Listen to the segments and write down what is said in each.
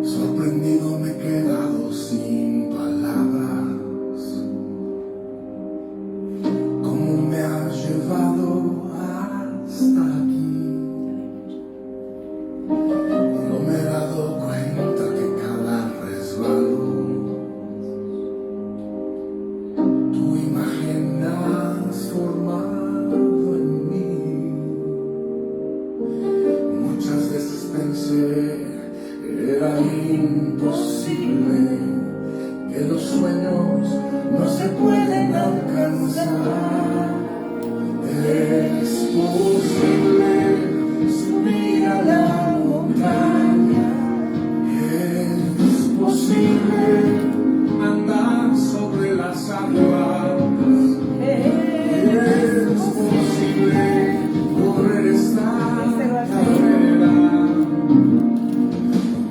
Sorprendido me he quedado sin palabras. ¿Cómo me has llevado hasta aquí? No me he dado cuenta que cada resbalón tu imagen has formado en mí. Muchas veces pensé era imposible, que los sueños no se pueden alcanzar. Es posible subir a la montaña, es posible andar sobre las aguas, es posible correr esta carrera.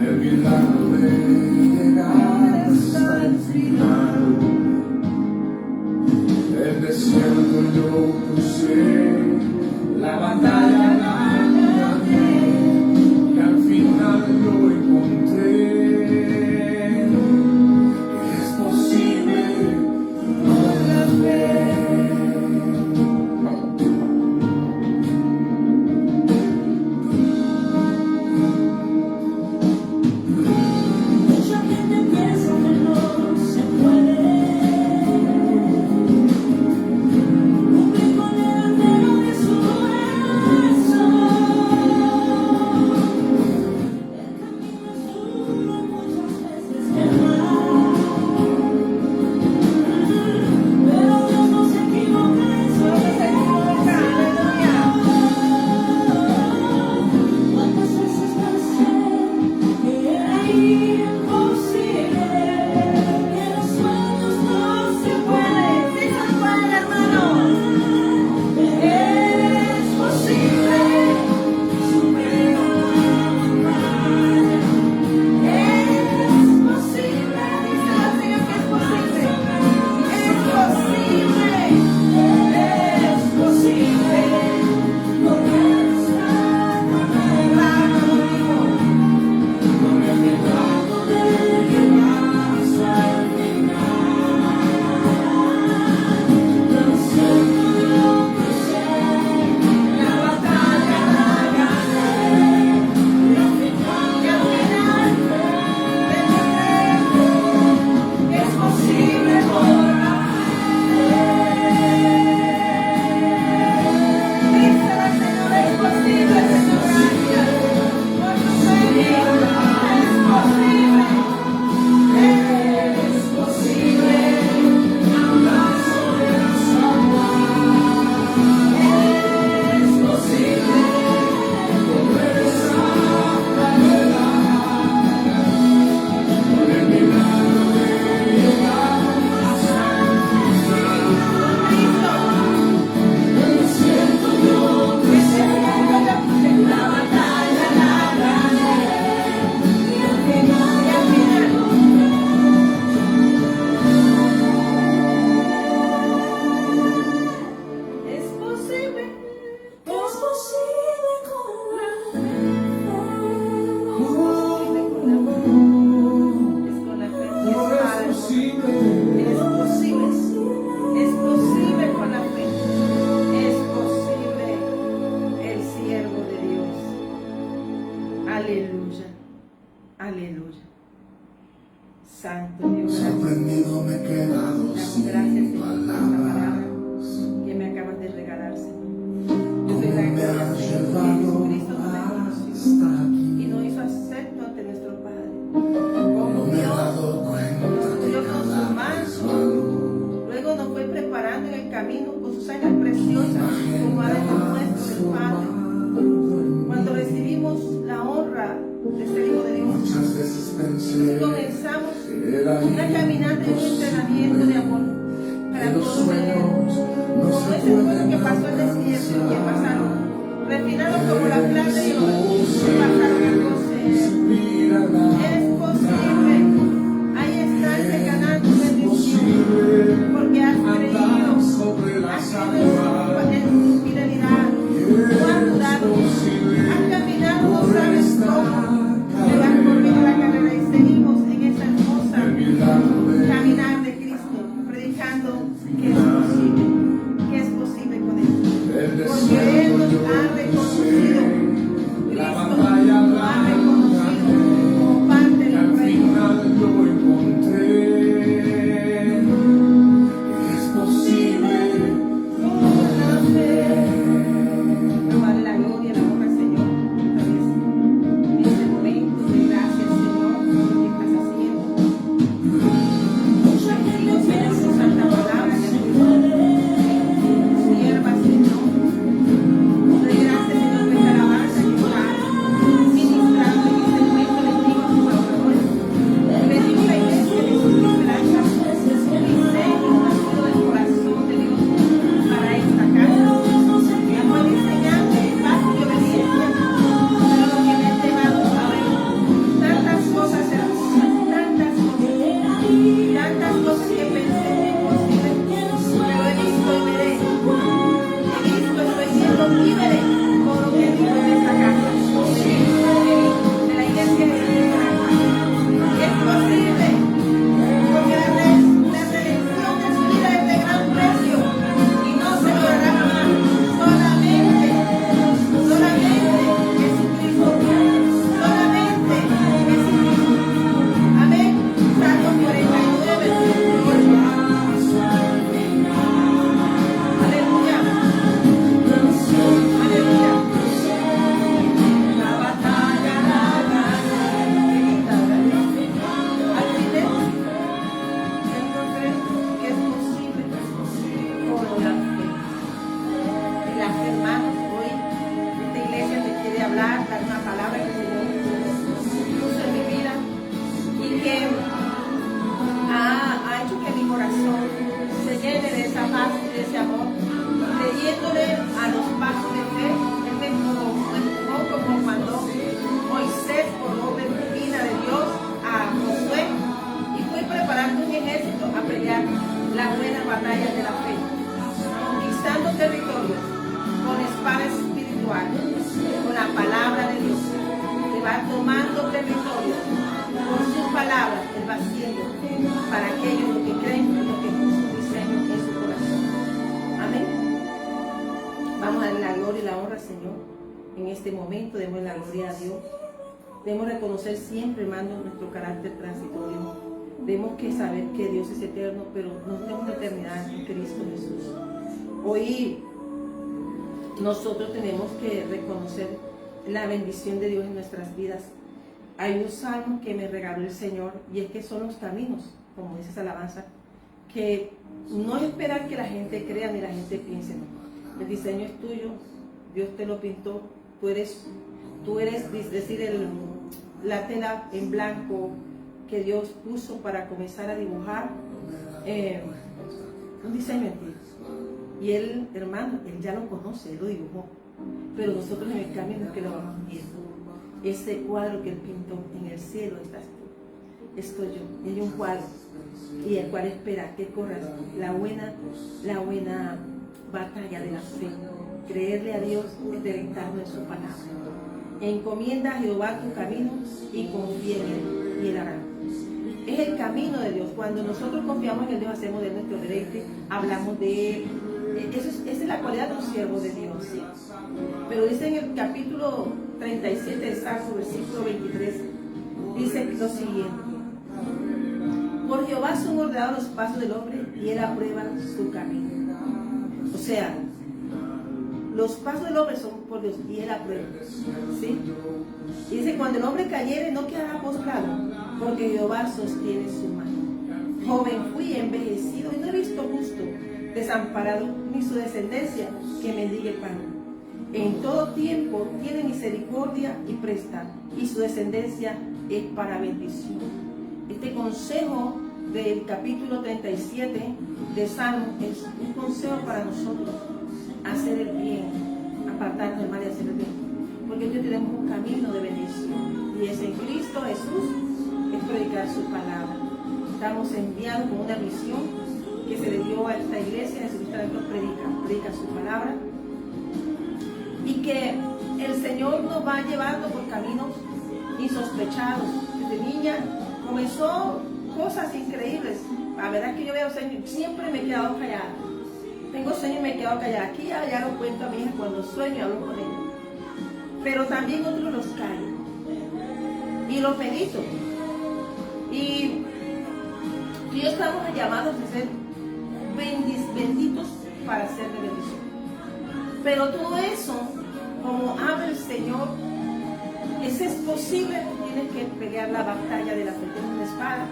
El milagro de llegar hasta el final. El desierto yo crucé, la batalla la gané, y al final lo encontré. Es posible con la fe. Aleluya, aleluya. Santo Dios, sorprendido me he quedado sin palabras. Que me acabas de regalar, Señor. Yo ¿Cómo soy la me has llevado Jesucristo no me conoció hasta aquí? y no hizo acepto ante nuestro Padre. No me he dado cuenta que Dios con su cada mano, resbalón luego nos fue preparando en el camino con sus sangre preciosa, como adentro nuestro del Padre. Cuando recibimos la honra de ser hijo de Dios, muchas veces pensé comenzamos era una caminata y un entrenamiento de amor para que los todos sueños no como se ese pueblo que pueden pasó el desierto y que pasaron refinados como la plata y oro, alcanzar. pasaron a coser. Subir a la Es posible. Ahí está ese canal de bendición, porque has creído, has creído en su fidelidad, no has dudado, has caminado, no sabes cómo, pero has corrido la carrera y dar una palabra que el Señor puso en mi vida y que ha hecho que mi corazón se llene de esa paz y de ese amor, creyéndole a los pasos de fe. Él me empujó como cuando Moisés, por orden divina de Dios, a Josué, y fui preparando un ejército a pelear la buena batalla de la fe, conquistando territorios con espada espiritual, con la palabra de Dios, que va tomando territorios con sus palabras, Él va haciendo para aquellos que creen lo que puso un diseño en su corazón. Amén. Vamos a darle la gloria y la honra al Señor en este momento. Demos la gloria a Dios. Debemos reconocer siempre, hermano, nuestro carácter transitorio. Debemos que saber que Dios es eterno, pero no tenemos una eternidad en Cristo Jesús. Hoy nosotros tenemos que reconocer la bendición de Dios en nuestras vidas. Hay un salmo que me regaló el Señor y es que son los caminos, como dice esa alabanza, que no es esperar que la gente crea ni la gente piense. No. El diseño es tuyo, Dios te lo pintó, tú eres decir, la tela en blanco que Dios puso para comenzar a dibujar un diseño en ti. Y Él, hermano, Él ya lo conoce, Él lo dibujó. Pero nosotros en el camino es que lo vamos viendo. Ese cuadro que Él pintó en el cielo estás tú, estoy yo. Hay un cuadro y el cual espera que corras la buena batalla de la fe. Creerle a Dios es deleitarnos en su palabra. Encomienda a Jehová tu camino y confía en Él y Él hará. Es el camino de Dios. Cuando nosotros confiamos en el Dios, hacemos de nuestro deleite, hablamos de Él. Esa es la cualidad de un siervo de Dios, ¿sí? Pero dice en el capítulo 37 de Salmo, versículo 23, dice lo siguiente: por Jehová son ordenados los pasos del hombre y Él aprueba su camino. O sea, los pasos del hombre son por Dios y Él aprueba, ¿sí? Y dice, cuando el hombre cayere no quedará postrado, porque Jehová sostiene su mano. Joven fui envejecido y no he visto justo desamparado, ni su descendencia que mendigue pan. En todo tiempo tiene misericordia y presta, y su descendencia es para bendición. Este consejo del capítulo 37 de Salmo es un consejo para nosotros: hacer el bien, apartarnos del mal y hacer el bien, porque nosotros tenemos un camino de bendición y es en Cristo Jesús, es predicar su palabra. Estamos enviados con una misión que se le dio a esta iglesia. Jesucristo predica su palabra, y que el Señor nos va llevando por caminos insospechados. Desde niña comenzó cosas increíbles. La verdad es que yo veo sueños, siempre me he quedado callada. Tengo sueños y me he quedado callada. Aquí ya lo cuento a mi hija cuando sueño, hablo con ella. Pero también otros los callo y los medito. Y estamos llamados a ser benditos para ser de bendición. Pero todo eso, como habla el Señor, eso es posible. Tienes que pelear la batalla de la fe. Tienes una espada,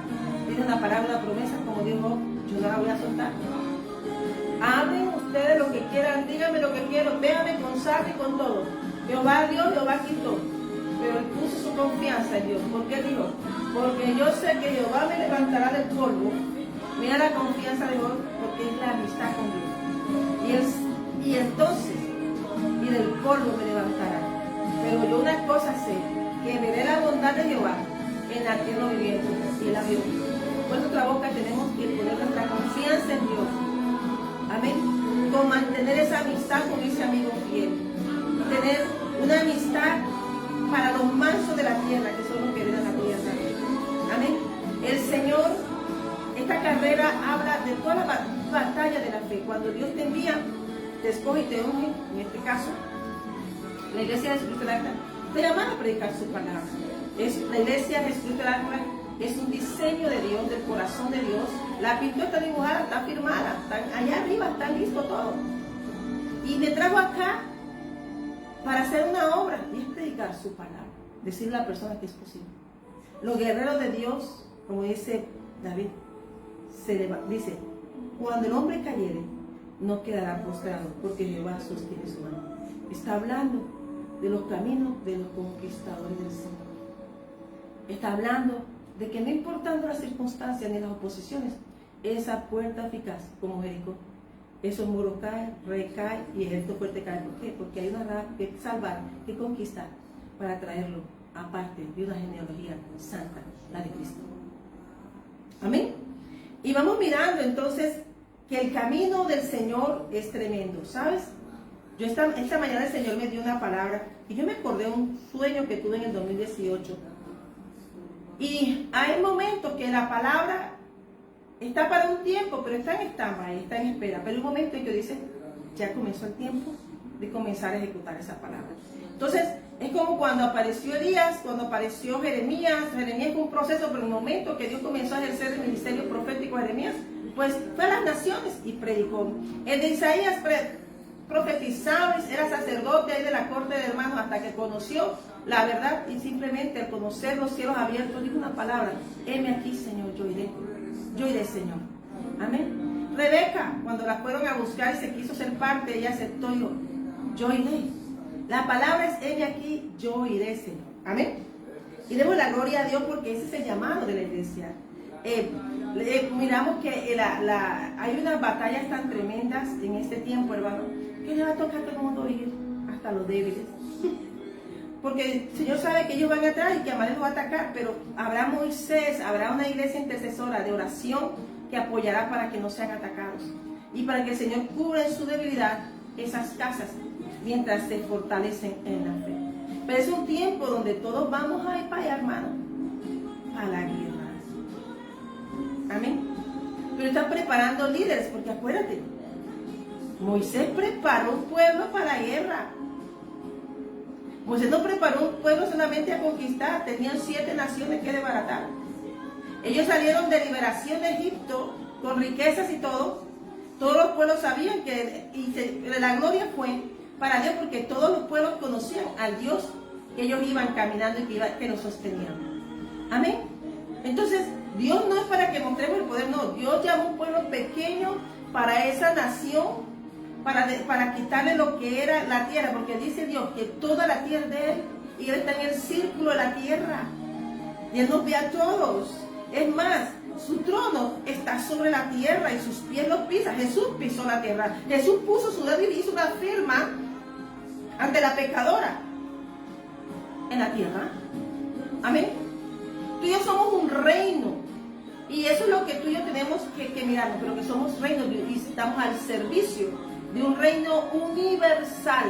tienes una palabra, una promesa, como dijo, yo no la voy a soltar. Hablen ustedes lo que quieran, díganme lo que quiero, véanme con sal y con todo. Jehová dio, Jehová quitó. Pero él puso su confianza en Dios. ¿Por qué dijo? Porque yo sé que Jehová me levantará del polvo. Mira la confianza de Dios, porque es la amistad con Dios. Y entonces, y del polvo me levantará. Pero yo una cosa sé, que veré la bondad de Jehová en la tierra viviente. Y él la vio. Con nuestra boca tenemos que poner nuestra confianza en Dios. Amén. Con mantener esa amistad con ese amigo fiel. Tener una amistad para los mansos de la tierra, que son los que heredan la tierra. Amén. El Señor, esta carrera habla de toda la batalla de la fe. Cuando Dios te envía, te escoge y te unge, en este caso, la iglesia de Jesucristo de la te llama a predicar su palabra. La iglesia de Jesucristo de la es un diseño de Dios, del corazón de Dios. La pintura está dibujada, está firmada, está allá arriba, está listo todo. Y me trajo acá para hacer una obra y es predicar su palabra, decirle a la persona que es posible. Los guerreros de Dios, como dice David, dice, cuando el hombre cayere, no quedará postrado, porque Jehová sostiene su mano. Está hablando de los caminos de los conquistadores del Señor. Está hablando de que no importando las circunstancias ni las oposiciones, esa puerta eficaz como Jericó, esos muros caen, recaen y el ejército fuerte cae. ¿Por qué? Porque hay una raza que salvar, que conquistar, para traerlo aparte de una genealogía santa, la de Cristo. Amén. Y vamos mirando entonces que el camino del Señor es tremendo, ¿sabes? Yo esta mañana el Señor me dio una palabra y yo me acordé de un sueño que tuve en el 2018. Y hay momentos que la palabra está para un tiempo, pero está en stand-by, está en espera. Pero hay un momento en que dice, ya comenzó el tiempo de comenzar a ejecutar esa palabra. Entonces, es como cuando apareció Elías, cuando apareció Jeremías. Jeremías fue un proceso, pero en el momento que Dios comenzó a ejercer el ministerio profético de Jeremías, pues fue a las naciones y predicó. El de Isaías profetizaba, era sacerdote ahí de la corte de hermanos hasta que conoció la verdad y simplemente al conocer los cielos abiertos dijo una palabra: heme aquí, Señor, yo iré, Señor. Amén. Rebeca, cuando la fueron a buscar y se quiso ser parte, ella aceptó y dijo: yo iré. La palabra es: heme aquí, yo iré, Señor. Amén. Y demos la gloria a Dios porque ese es el llamado de la iglesia. Miramos que hay unas batallas tan tremendas en este tiempo, hermano, que le va a tocar a todo el mundo ir, hasta los débiles. Porque el Señor sabe que ellos van atrás y que Amalek los va a atacar, pero habrá Moisés, habrá una iglesia intercesora de oración que apoyará para que no sean atacados. Y para que el Señor cubra en su debilidad esas casas mientras se fortalecen en la fe. Pero es un tiempo donde todos vamos a ir para allá, hermano, a la guerra. Amén. Pero están preparando líderes, porque acuérdate, Moisés preparó un pueblo para la guerra. Moisés no preparó un pueblo solamente a conquistar, tenían 7 naciones que desbaratar. Ellos salieron de liberación de Egipto con riquezas y todo. Todos los pueblos sabían que la gloria fue para Dios, porque todos los pueblos conocían al Dios que ellos iban caminando y que los sostenían. Amén. Entonces, Dios no es para que mostremos el poder, no. Dios llamó un pueblo pequeño para esa nación, para quitarle lo que era la tierra, porque dice Dios que toda la tierra es de Él y Él está en el círculo de la tierra y Él nos ve a todos. Es más, su trono está sobre la tierra y sus pies los pisa. Jesús pisó la tierra. Jesús puso su dedo y hizo una firma ante la pecadora en la tierra. Amén. Tú y yo somos un reino y eso es lo que tú y yo tenemos que mirarnos, pero que somos reinos y estamos al servicio de un reino universal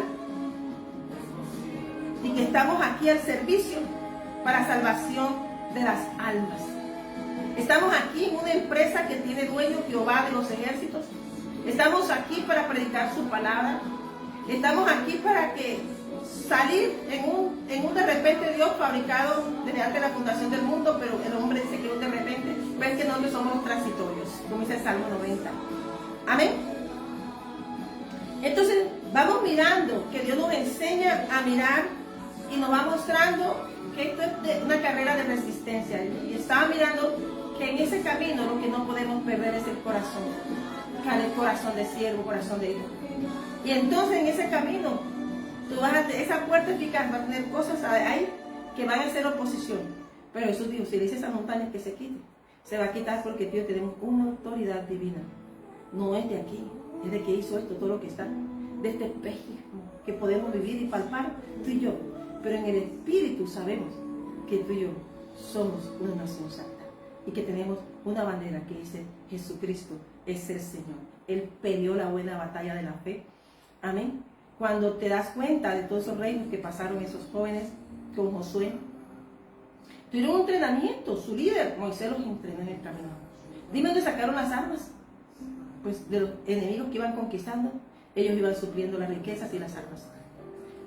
y que estamos aquí al servicio para salvación de las almas. Estamos aquí en una empresa que tiene dueño Jehová de los ejércitos. Estamos aquí para predicar su palabra. Estamos aquí para que salir en un de repente Dios fabricado desde antes de la fundación del mundo, pero el hombre dice que un de repente, ves que nosotros somos transitorios, como dice el Salmo 90. Amén. Entonces vamos mirando que Dios nos enseña a mirar y nos va mostrando que esto es una carrera de resistencia. Y estaba mirando que en ese camino lo que no podemos perder es el corazón. El corazón de siervo, corazón de hijo. Y entonces en ese camino esa puerta eficaz va a tener cosas ahí que van a ser oposición. Pero Jesús dijo: si le dice a esa montaña que se quite, se va a quitar, porque tú y yo tenemos una autoridad divina. No es de aquí, es de que hizo esto, todo lo que está, de este espejismo que podemos vivir y palpar tú y yo. Pero en el Espíritu sabemos que tú y yo somos una nación santa y que tenemos una bandera que dice: Jesucristo es el Señor. Él peleó la buena batalla de la fe. Amén. Cuando te das cuenta de todos esos reinos que pasaron esos jóvenes con Josué, tuvieron un entrenamiento. Su líder, Moisés, los entrenó en el camino. Dime dónde sacaron las armas. Pues de los enemigos que iban conquistando, ellos iban supliendo las riquezas y las armas.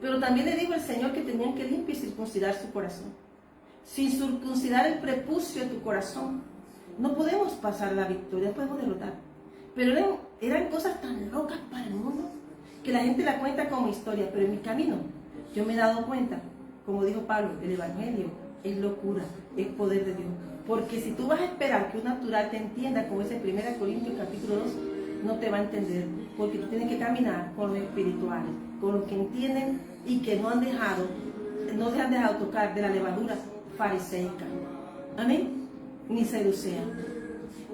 Pero también le dijo el Señor que tenían que limpiar y circuncidar su corazón. Sin circuncidar el prepucio de tu corazón, no podemos pasar la victoria, no podemos derrotar. Pero eran cosas tan locas para el mundo que la gente la cuenta como historia, pero en mi camino yo me he dado cuenta, como dijo Pablo, el Evangelio es locura, es poder de Dios. Porque si tú vas a esperar que un natural te entienda, como es en 1 Corintios capítulo 2, no te va a entender, porque tú tienes que caminar con los espirituales, con los que entienden y que no se han dejado tocar de la levadura fariseica. Amén. Ni seducea.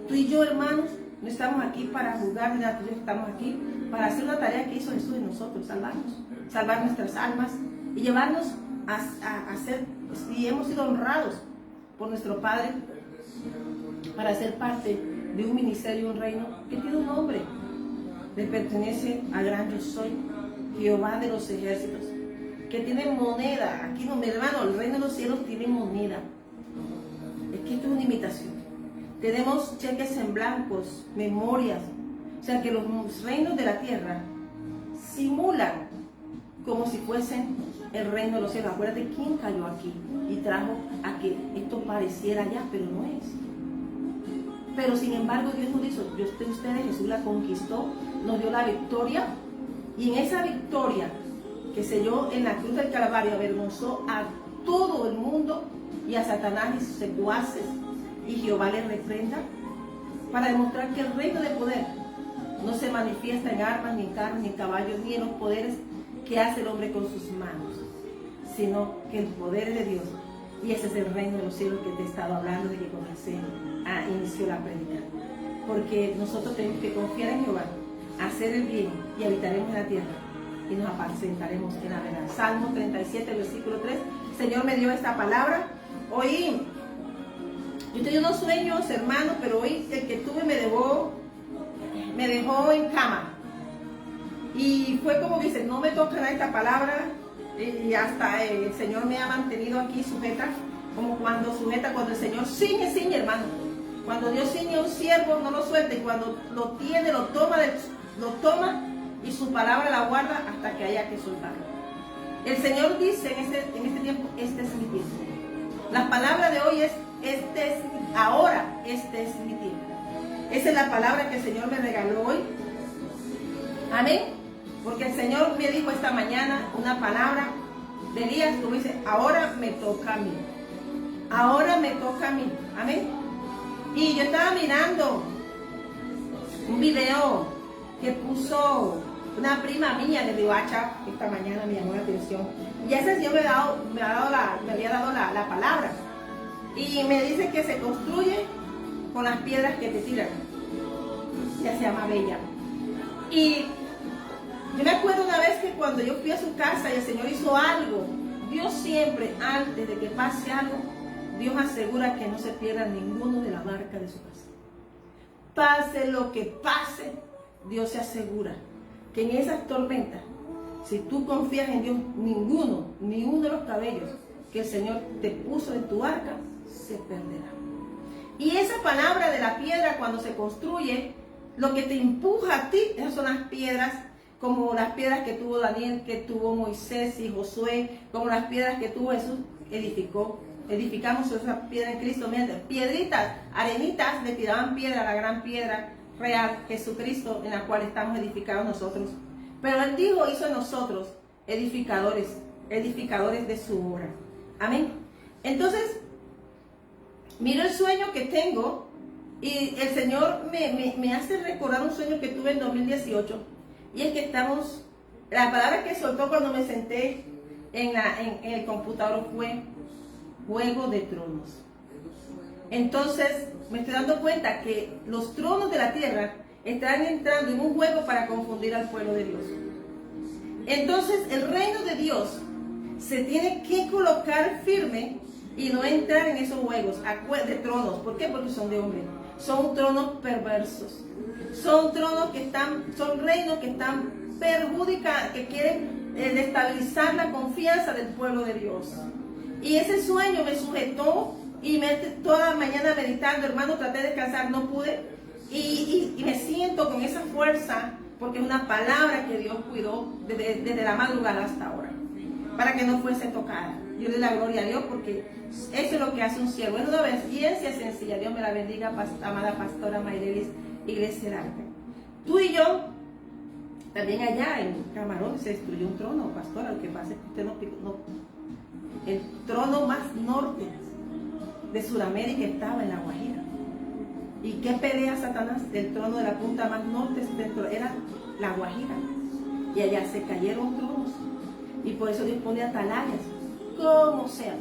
Tú y yo, hermanos, no estamos aquí para juzgar ni nada, estamos aquí para hacer una tarea que hizo Jesús en nosotros, salvar nuestras almas y llevarnos a ser, y hemos sido honrados por nuestro Padre para ser parte de un ministerio, un reino que tiene un nombre, le pertenece al gran yo soy, Jehová de los ejércitos, que tiene moneda. Aquí no, mi hermano, el reino de los cielos tiene moneda. Es que esto es una imitación. Tenemos cheques en blancos, memorias. O sea que los reinos de la tierra simulan como si fuesen el reino de los cielos. Acuérdate quién cayó aquí y trajo a que esto pareciera allá, pero no es. Pero sin embargo Dios nos hizo, ustedes, Jesús la conquistó, nos dio la victoria, y en esa victoria que selló en la cruz del Calvario avergonzó a todo el mundo y a Satanás y sus secuaces, y Jehová les reprenda, para demostrar que el reino de poder no se manifiesta en armas, ni en carros, ni en caballos, ni en los poderes que hace el hombre con sus manos, sino que el poder es de Dios. Y ese es el reino de los cielos que te he estado hablando de que comencé a iniciar la predicar. Porque nosotros tenemos que confiar en Jehová, hacer el bien, y habitaremos en la tierra y nos apacentaremos en la verdad. Salmo 37, versículo 3. El Señor me dio esta palabra. Hoy, yo tenía unos sueños, hermanos, pero hoy el que tuve me dejó en cama. Y fue como que dice, no me tocará esta palabra. Y hasta el Señor me ha mantenido aquí sujeta, como cuando el Señor ciñe, hermano. Cuando Dios ciñe a un siervo, no lo suelta, y cuando lo tiene, lo toma y su palabra la guarda hasta que haya que soltarlo. El Señor dice en este tiempo, este es mi tiempo. La palabra de hoy es, ahora este es mi tiempo. Esa es la palabra que el Señor me regaló hoy. Amén. Porque el Señor me dijo esta mañana una palabra de Elías, como dice, ahora me toca a mí. Ahora me toca a mí. Amén. Y yo estaba mirando un video que puso una prima mía de Riohacha esta mañana, me llamó la atención. Y ese Señor me había dado la palabra. Y me dice que se construye con las piedras que te tiran. Ya se llama Bella. Y yo me acuerdo una vez que cuando yo fui a su casa y el Señor hizo algo, Dios siempre, antes de que pase algo, Dios asegura que no se pierda ninguno de la marca de su casa. Pase lo que pase, Dios se asegura que en esas tormentas, si tú confías en Dios, ni uno de los cabellos que el Señor te puso en tu arca, se perderá. Y esa palabra de la piedra, cuando se construye, lo que te empuja a ti, esas son las piedras, como las piedras que tuvo Daniel, que tuvo Moisés y Josué, como las piedras que tuvo Jesús, edificamos esa piedra en Cristo, piedritas, arenitas, le tiraban piedra a la gran piedra real, Jesucristo, en la cual estamos edificados nosotros. Pero Él dijo, hizo en nosotros edificadores de su obra. Amén. Entonces, miro el sueño que tengo, y el Señor me hace recordar un sueño que tuve en 2018. Y es que la palabra que soltó cuando me senté en el computador fue Juego de Tronos. Entonces me estoy dando cuenta que los tronos de la tierra están entrando en un juego para confundir al pueblo de Dios. Entonces el reino de Dios se tiene que colocar firme y no entrar en esos juegos de tronos. ¿Por qué? Porque son de hombre. Son tronos perversos. Son tronos son reinos que están perjudicando, que quieren destabilizar la confianza del pueblo de Dios. Y ese sueño me sujetó y toda la mañana meditando, hermano, traté de descansar, no pude. Y me siento con esa fuerza, porque es una palabra que Dios cuidó desde la madrugada hasta ahora, para que no fuese tocada. Yo le doy la gloria a Dios, porque eso es lo que hace un siervo. Es una obediencia sencilla. Dios me la bendiga, amada pastora Mayrelis, Iglesia del Arca. Tú y yo, también allá en Camarón se destruyó un trono, pastora. Lo que pasa es que usted el trono más norte de Sudamérica estaba en La Guajira. ¿Y qué pelea Satanás? El trono de la punta más norte era La Guajira. Y allá se cayeron tronos. Y por eso Dios pone atalayas, como sean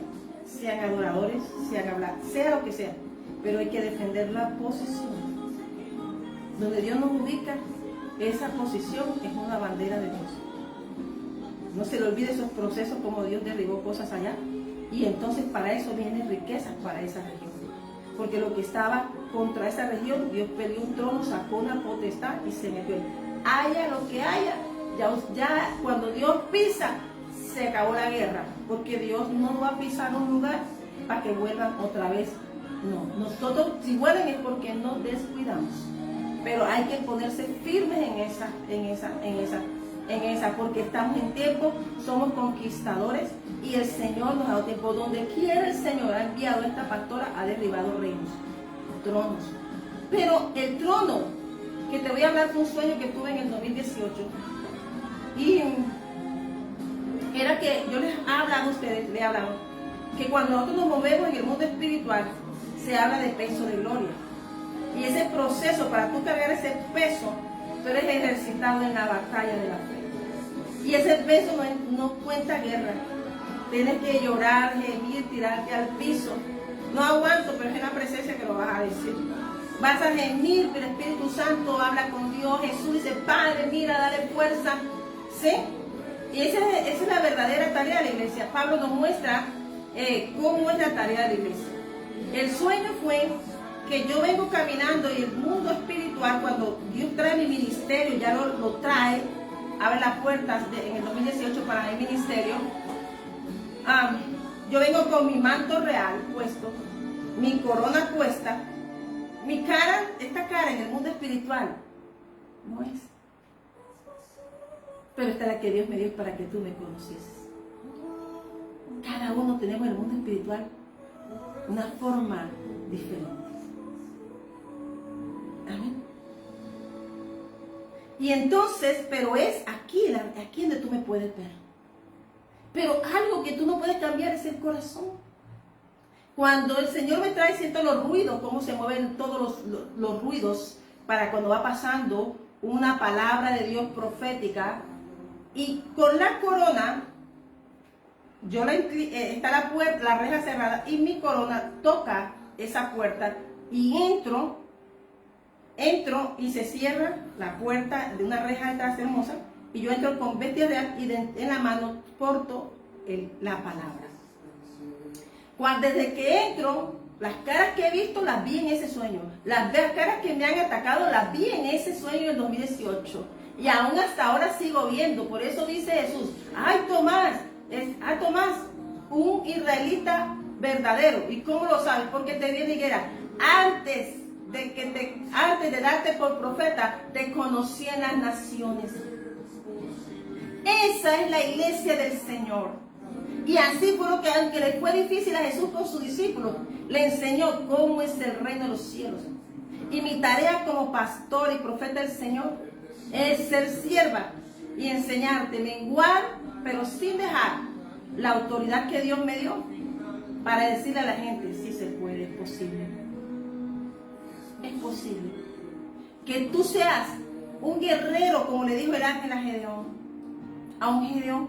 adoradores, sean hablar, sea lo que sea. Pero hay que defender la posición. Donde Dios nos ubica, esa posición es una bandera de Dios. No se le olvide esos procesos, como Dios derribó cosas allá. Y entonces para eso vienen riquezas para esa región. Porque lo que estaba contra esa región, Dios peleó un trono, sacó una potestad y se metió. Haya lo que haya, ya cuando Dios pisa, se acabó la guerra. Porque Dios no va a pisar un lugar para que vuelvan otra vez. No, nosotros si vuelven es porque nos descuidamos. Pero hay que ponerse firmes en esa, porque estamos en tiempo, somos conquistadores y el Señor nos ha dado tiempo. Donde quiera el Señor ha enviado a esta pastora, ha derribado reinos, tronos. Pero el trono, que te voy a hablar de un sueño que tuve en el 2018, y era que yo les he hablado a ustedes, que cuando nosotros nos movemos en el mundo espiritual, se habla de peso de gloria. Y ese proceso, para tú cargar ese peso, tú eres ejercitado en la batalla de la fe. Y ese peso no cuenta guerra. Tienes que llorar, gemir, tirarte al piso. No aguanto, pero es en la presencia que lo vas a decir. Vas a gemir, pero el Espíritu Santo habla con Dios. Jesús dice, Padre, mira, dale fuerza. ¿Sí? Y esa es la verdadera tarea de la iglesia. Pablo nos muestra cómo es la tarea de la iglesia. El sueño fue que yo vengo caminando y el mundo espiritual, cuando Dios trae mi ministerio, ya lo trae, abre las puertas en el 2018 para mi ministerio. Yo vengo con mi manto real puesto, mi corona puesta, mi cara, esta cara en el mundo espiritual, no es. Pero esta es la que Dios me dio para que tú me conocieses. Cada uno tenemos en el mundo espiritual una forma diferente. Amén. Y entonces, pero es aquí donde tú me puedes ver. Pero algo que tú no puedes cambiar es el corazón. Cuando el Señor me trae, siento los ruidos, cómo se mueven todos los ruidos para cuando va pasando una palabra de Dios profética. Y con la corona, está la puerta, la reja cerrada, y mi corona toca esa puerta y entro y se cierra la puerta de una reja detrás hermosa, y yo entro con bestia real y en la mano porto la palabra. Desde que entro, las caras que he visto las vi en ese sueño. Las caras que me han atacado las vi en ese sueño del 2018. Y aún hasta ahora sigo viendo. Por eso dice Jesús, ay Tomás, un israelita verdadero. ¿Y cómo lo sabes? Porque te vi en higuera. Antes de darte por profeta, te conocí en las naciones. Esa es la iglesia del Señor. Y así fue lo que, aunque le fue difícil a Jesús con sus discípulos, le enseñó cómo es el reino de los cielos. Y mi tarea como pastor y profeta del Señor es ser sierva y enseñarte, menguar, pero sin dejar la autoridad que Dios me dio para decirle a la gente, sí se puede, es posible. Es posible. Que tú seas un guerrero, como le dijo el ángel a Gedeón. A un Gedeón,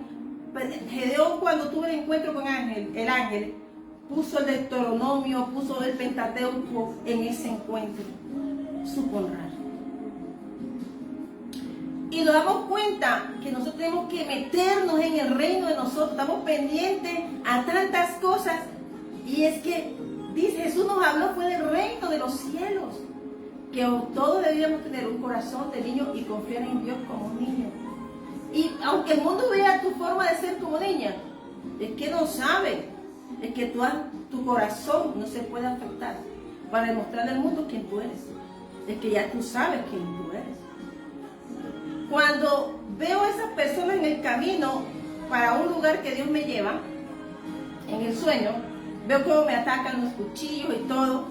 cuando tuvo el encuentro con el ángel, puso el Deuteronomio, puso el Pentateuco en ese encuentro. Supo honrar. Y nos damos cuenta que nosotros tenemos que meternos en el reino de nosotros. Estamos pendientes a tantas cosas. Y es que, dice Jesús nos habló, fue del reino de los cielos. Que todos debíamos tener un corazón de niño y confiar en Dios como un niño. Y aunque el mundo vea tu forma de ser como niña, es que no sabe. Es que tu corazón no se puede afectar para demostrarle al mundo quién tú eres. Es que ya tú sabes quién tú eres. Cuando veo a esas personas en el camino para un lugar que Dios me lleva, en el sueño, veo cómo me atacan los cuchillos y todo,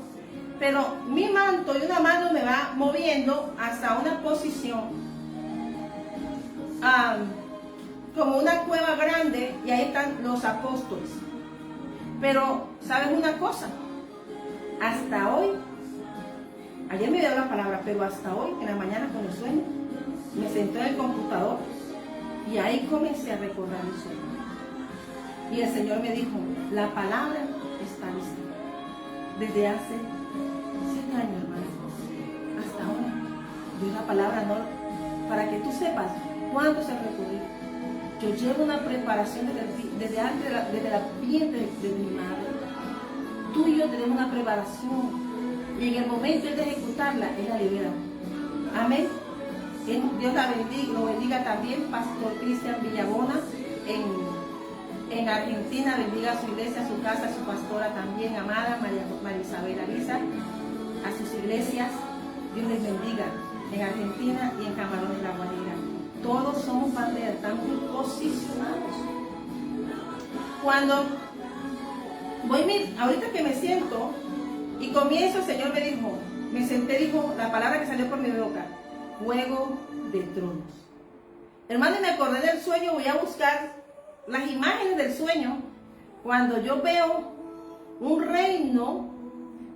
pero mi manto y una mano me va moviendo hasta una posición, como una cueva grande, y ahí están los apóstoles. Pero, ¿sabes una cosa? Hasta hoy, ayer me dio la palabra, pero hasta hoy, en la mañana con el sueño, me senté en el computador Y ahí comencé a recordar el sueño. Y el Señor me dijo, la palabra está lista. Desde hace 7 años, hermano, hasta ahora. Yo la palabra no, para que tú sepas cuándo se recurrió. Yo llevo una preparación desde antes, desde la vientre de mi madre. Tú y yo tenemos una preparación. Y en el momento de ejecutarla, Él la libera. Amén. Dios la bendiga, lo bendiga también, Pastor Cristian Villabona, en Argentina, bendiga a su iglesia, a su casa, a su pastora también, amada, María Isabel Ariza, a sus iglesias, Dios les bendiga, en Argentina y en Camarones La Guajira. Todos somos banderas, estamos posicionados. Cuando ahorita que me siento y comienzo, el Señor me dijo, me senté, dijo la palabra que salió por mi boca, Juego de Tronos. Hermano, me acordé del sueño, voy a buscar las imágenes del sueño. Cuando yo veo un reino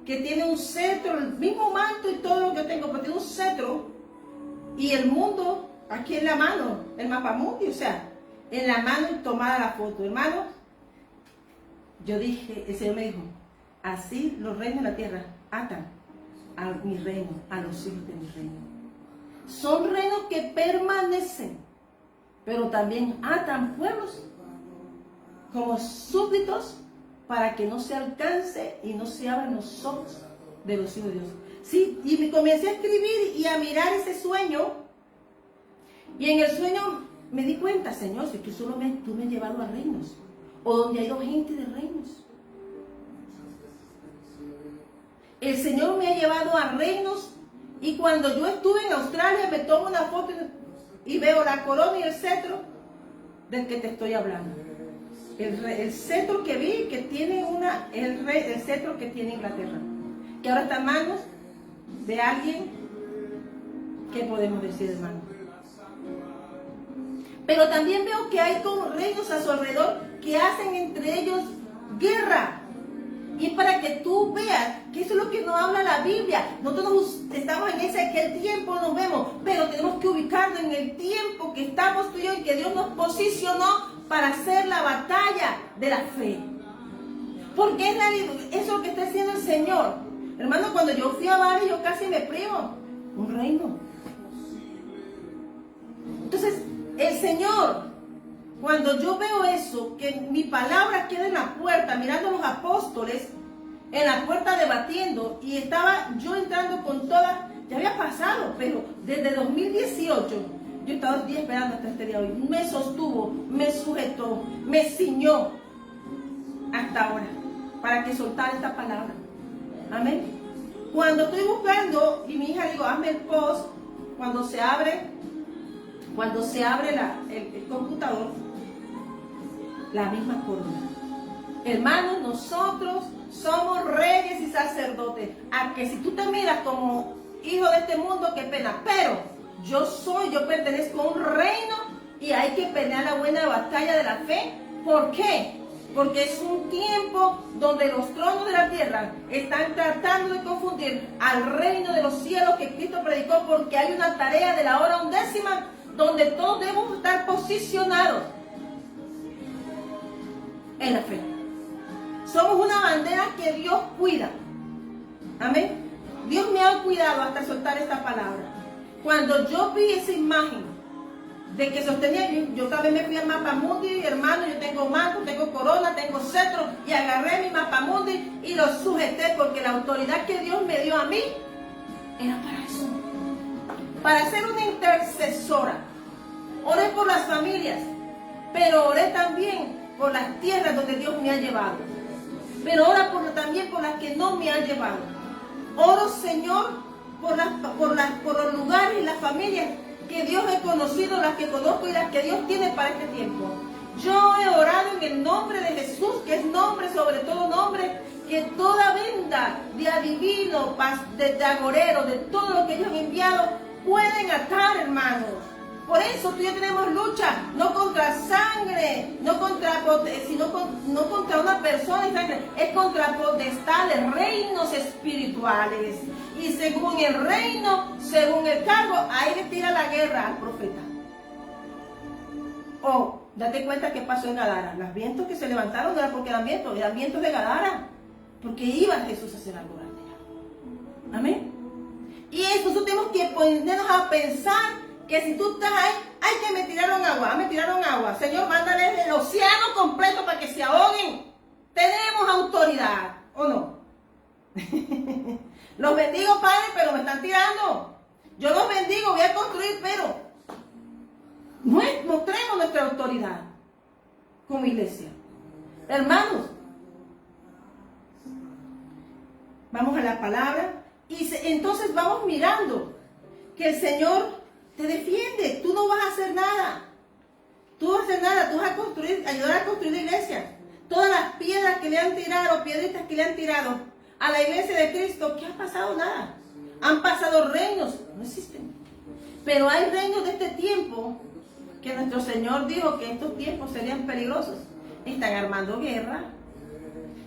que tiene un cetro, el mismo manto y todo lo que tengo, pero tiene un cetro y el mundo aquí en la mano, el mapamundi, o sea, en la mano tomada la foto. Hermano, yo dije, el Señor me dijo, así los reinos de la tierra atan a mi reino, a los hijos de mi reino. Son reinos que permanecen, pero también atan pueblos como súbditos para que no se alcance y no se abran los ojos de los hijos de Dios. Sí, y me comencé a escribir y a mirar ese sueño. Y en el sueño me di cuenta, Señor, si tú me has llevado a reinos, o donde hay dos gente de reinos. El Señor me ha llevado a reinos. Y cuando yo estuve en Australia, me tomo una foto y veo la corona y el cetro del que te estoy hablando. El cetro que vi, que tiene el cetro que tiene Inglaterra, que ahora está en manos de alguien, ¿qué podemos decir, hermano? Pero también veo que hay como reinos a su alrededor que hacen entre ellos guerra. Y para que tú veas que eso es lo que nos habla la Biblia. Nosotros estamos en aquel tiempo, nos vemos, pero tenemos que ubicarnos en el tiempo que estamos tú y yo, y que Dios nos posicionó para hacer la batalla de la fe. Porque eso es lo que está haciendo el Señor. Hermano, cuando yo fui a Bali, yo casi me privo. Un reino. Entonces, el Señor, cuando yo veo eso, que mi palabra queda en la puerta, mirando a los apóstoles, en la puerta debatiendo, y estaba yo entrando con todas, ya había pasado, pero desde 2018, yo estaba el día esperando hasta este día hoy, me sostuvo, me sujetó, me ciñó, hasta ahora, para que soltara esta palabra. Amén. Cuando estoy buscando, y mi hija digo, hazme el post, cuando se abre el computador, la misma corona. Hermanos, nosotros somos reyes y sacerdotes. A que si tú te miras como hijo de este mundo, qué pena. Pero yo pertenezco a un reino y hay que pelear la buena batalla de la fe. ¿Por qué? Porque es un tiempo donde los tronos de la tierra están tratando de confundir al reino de los cielos que Cristo predicó, porque hay una tarea de la hora 11ª donde todos debemos estar posicionados en la fe. Somos una bandera que Dios cuida. Amén. Dios me ha cuidado hasta soltar esta palabra. Cuando yo vi esa imagen de que sostenía, yo también me fui al mapamundi, hermano, yo tengo manto, tengo corona, tengo cetro, y agarré mi mapamundi y lo sujeté, porque la autoridad que Dios me dio a mí era para eso, para ser una intercesora. Oré por las familias, pero oré también por las tierras donde Dios me ha llevado, pero ora también por las que no me han llevado. Oro, Señor, por los lugares y las familias que Dios he conocido, las que conozco y las que Dios tiene para este tiempo. Yo he orado en el nombre de Jesús, que es nombre sobre todo nombre, que toda venda de adivino, de agorero, de todo lo que Dios ha enviado, pueden atar, hermanos. Por eso tú y yo tenemos lucha, no contra sangre, no contra una persona y sangre, es contra potestades, reinos espirituales. Y según el reino, según el cargo, ahí le tira la guerra al profeta. Oh, date cuenta qué pasó en Gadara. Los vientos que se levantaron no era porque eran vientos de Gadara. Porque iba Jesús a hacer algo grande. Amén. Y nosotros tenemos que ponernos a pensar que si tú estás ahí, ay, que me tiraron agua. Señor, mándale el océano completo para que se ahoguen. Tenemos autoridad, ¿o no? Los bendigo, Padre, pero me están tirando. Yo los bendigo, voy a construir, pero mostremos nuestra autoridad como iglesia. Hermanos, vamos a la palabra y entonces vamos mirando que el Señor te defiende. Tú no vas a hacer nada. Tú vas a construir, ayudar a construir la iglesia. Todas las piedras que le han tirado, piedritas que le han tirado a la iglesia de Cristo, ¿qué ha pasado? Nada. Han pasado reinos, no existen. Pero hay reinos de este tiempo que nuestro Señor dijo que estos tiempos serían peligrosos. Están armando guerra.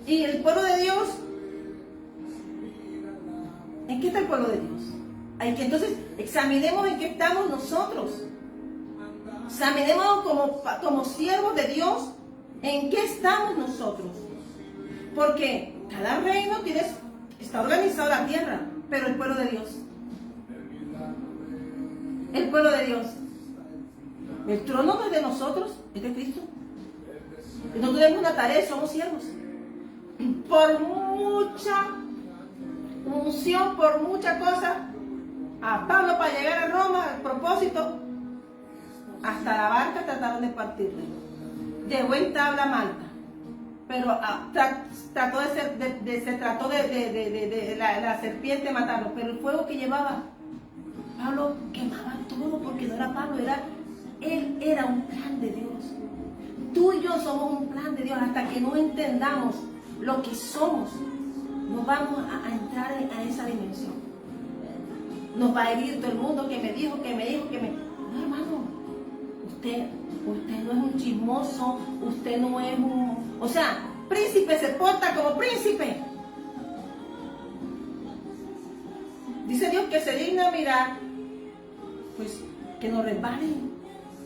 Y el pueblo de Dios, ¿en qué está el pueblo de Dios? Hay que entonces examinemos en qué estamos nosotros. Examinemos como siervos de Dios en qué estamos nosotros. Porque cada reino está organizado la tierra, pero el pueblo de Dios. El pueblo de Dios. El trono no es de nosotros, es de Cristo. Y nosotros tenemos una tarea, somos siervos. Por mucha unción, por mucha cosa, a Pablo para llegar a Roma, al propósito, hasta la barca trataron de partirle. Llegó en tabla Malta, pero trató de la serpiente matarlo, pero el fuego que llevaba, Pablo quemaba todo porque no era Pablo, él era un plan de Dios. Tú y yo somos un plan de Dios. Hasta que no entendamos lo que somos, no vamos a entrar a esa dimensión. Nos va a herir todo el mundo que me dijo. No, hermano, usted no es un chismoso, usted no es un... O sea, príncipe se porta como príncipe. Dice Dios que se digna mirar, pues que nos resbalen,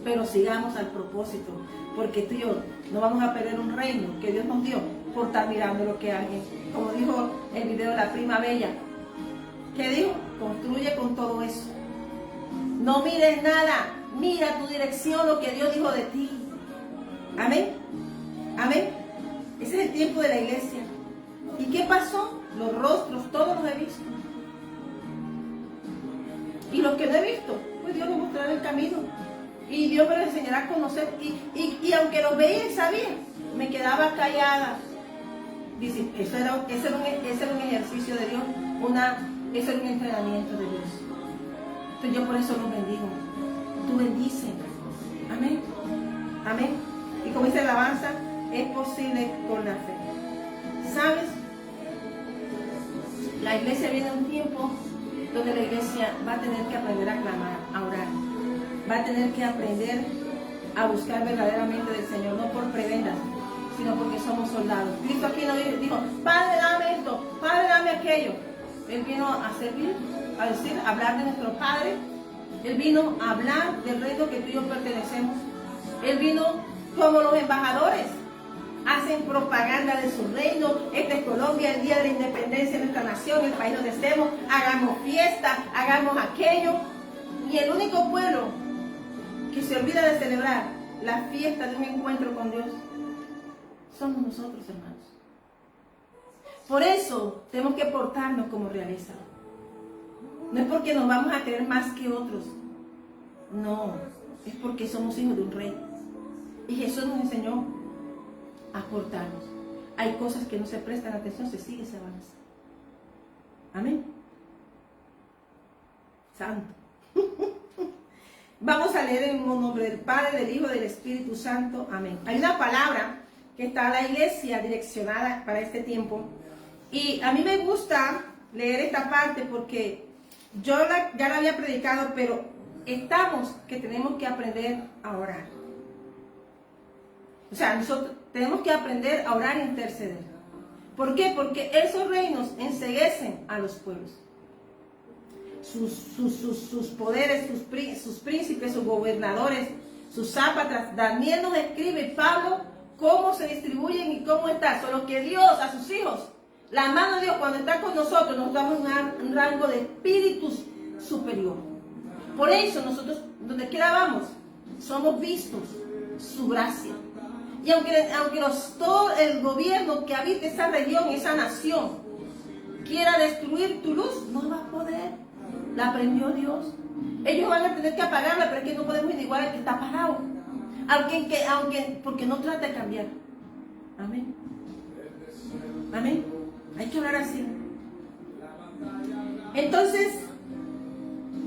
pero sigamos al propósito, porque tú y yo no vamos a perder un reino que Dios nos dio por estar mirando lo que alguien, como dijo el video de la prima Bella, ¿qué dijo? Construye con todo eso. No mires nada, mira tu dirección, lo que Dios dijo de ti. Amén. Amén. Ese es el tiempo de la iglesia. ¿Y qué pasó? Los rostros, todos los he visto. Y los que no he visto, pues Dios me mostrará el camino. Y Dios me lo enseñará a conocer. Y aunque los veía y sabía, me quedaba callada. Dice, ese era un ejercicio de Dios, ese era un entrenamiento de Dios. Entonces yo por eso los bendigo. Tú bendices. Amén. Amén. Y como dice la alabanza, es posible con la fe. ¿Sabes? La iglesia viene un tiempo donde la iglesia va a tener que aprender a clamar, a orar. Va a tener que aprender a buscar verdaderamente del Señor, no por prebendas, sino porque somos soldados. Cristo aquí no dijo, Padre, dame esto, Padre, dame aquello. Él vino a servir, a hablar de nuestro Padre. Él vino a hablar del reino que tú y yo pertenecemos. Él vino como los embajadores. Hacen propaganda de su reino. Esta es Colombia, el día de la independencia de nuestra nación, el país donde estemos. Hagamos fiesta, hagamos aquello. Y el único pueblo que se olvida de celebrar la fiesta de un encuentro con Dios somos nosotros, hermanos. Por eso tenemos que portarnos como realeza. No es porque nos vamos a creer más que otros. No, es porque somos hijos de un rey. Y Jesús nos enseñó a portarnos. Hay cosas que no se prestan atención, se sigue, se avanza. Amén. Santo. Vamos a leer en el nombre del Padre, del Hijo, del Espíritu Santo. Amén. Hay una palabra que está a la iglesia direccionada para este tiempo. Y a mí me gusta leer esta parte porque yo ya la había predicado, pero que tenemos que aprender a orar. O sea, nosotros tenemos que aprender a orar e interceder. ¿Por qué? Porque esos reinos enceguecen a los pueblos. Sus poderes, sus príncipes, sus gobernadores sus zápatas. Daniel nos escribe, Pablo, cómo se distribuyen y cómo está. Solo que Dios a sus hijos, la mano de Dios cuando está con nosotros, nos damos un rango de espíritus superior. Por eso nosotros, donde quiera vamos, somos vistos, su gracia. Y aunque todo el gobierno que habita esa región, esa nación, quiera destruir tu luz, no va a poder. La prendió Dios. Ellos van a tener que apagarla, pero es que no podemos ir igual al que está parado. Porque no trata de cambiar. Amén. Amén. Hay que hablar así. Entonces,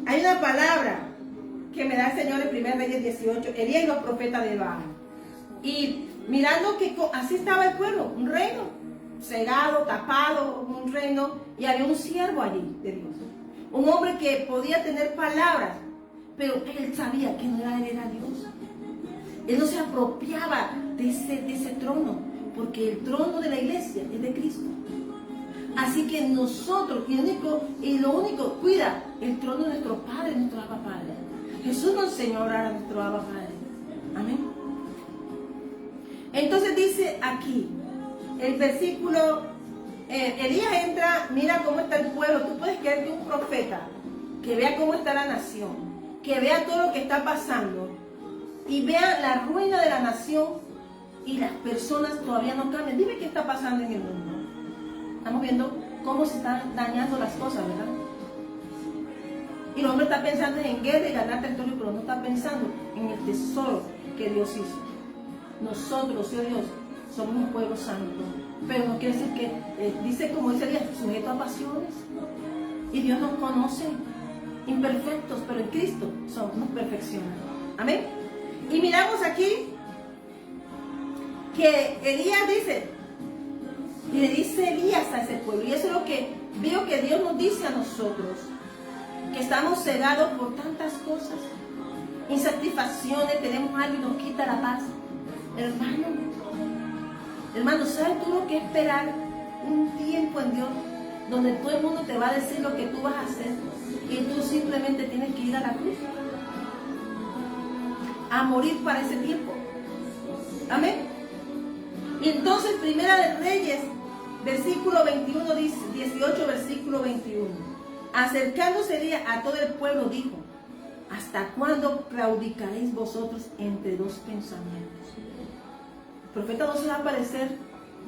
hay una palabra que me da el Señor en 1 Reyes 18, Elías y los profetas de Baal. Y mirando que así estaba el pueblo, un reino, cegado, tapado, un reino, y había un siervo allí de Dios. Un hombre que podía tener palabras, pero él sabía que no era Dios. Él no se apropiaba de ese trono, porque el trono de la iglesia es de Cristo. Así que nosotros, y lo único, cuida el trono de nuestro Padre, nuestro Abba Padre. Jesús nos enseñó a orar a nuestro Abba Padre. Amén. Entonces dice aquí, el versículo, Elías entra, mira cómo está el pueblo. Tú puedes creer que un profeta, que vea cómo está la nación, que vea todo lo que está pasando, y vea la ruina de la nación, y las personas todavía no cambian. Dime qué está pasando en el mundo. Estamos viendo cómo se están dañando las cosas, ¿verdad? Y el hombre está pensando en guerra y ganar territorio, pero no está pensando en el tesoro que Dios hizo. Nosotros, oh Dios, somos un pueblo santo, pero no quiere decir que, dice como dice Elías, sujeto a pasiones. Y Dios nos conoce, imperfectos, pero en Cristo somos perfeccionados. Amén. Y miramos aquí que Elías dice, y le dice Elías a ese pueblo, y eso es lo que veo que Dios nos dice a nosotros, que estamos cegados por tantas cosas, insatisfacciones, tenemos algo y nos quita la paz. Hermano, ¿sabes tú lo que es esperar un tiempo en Dios donde todo el mundo te va a decir lo que tú vas a hacer y tú simplemente tienes que ir a la cruz a morir para ese tiempo? Amén. Y entonces Primera de Reyes, versículo 21, 18, versículo 21. Acercándose Elías a todo el pueblo, dijo: ¿hasta cuándo claudicaréis vosotros entre dos pensamientos? El profeta no se va a aparecer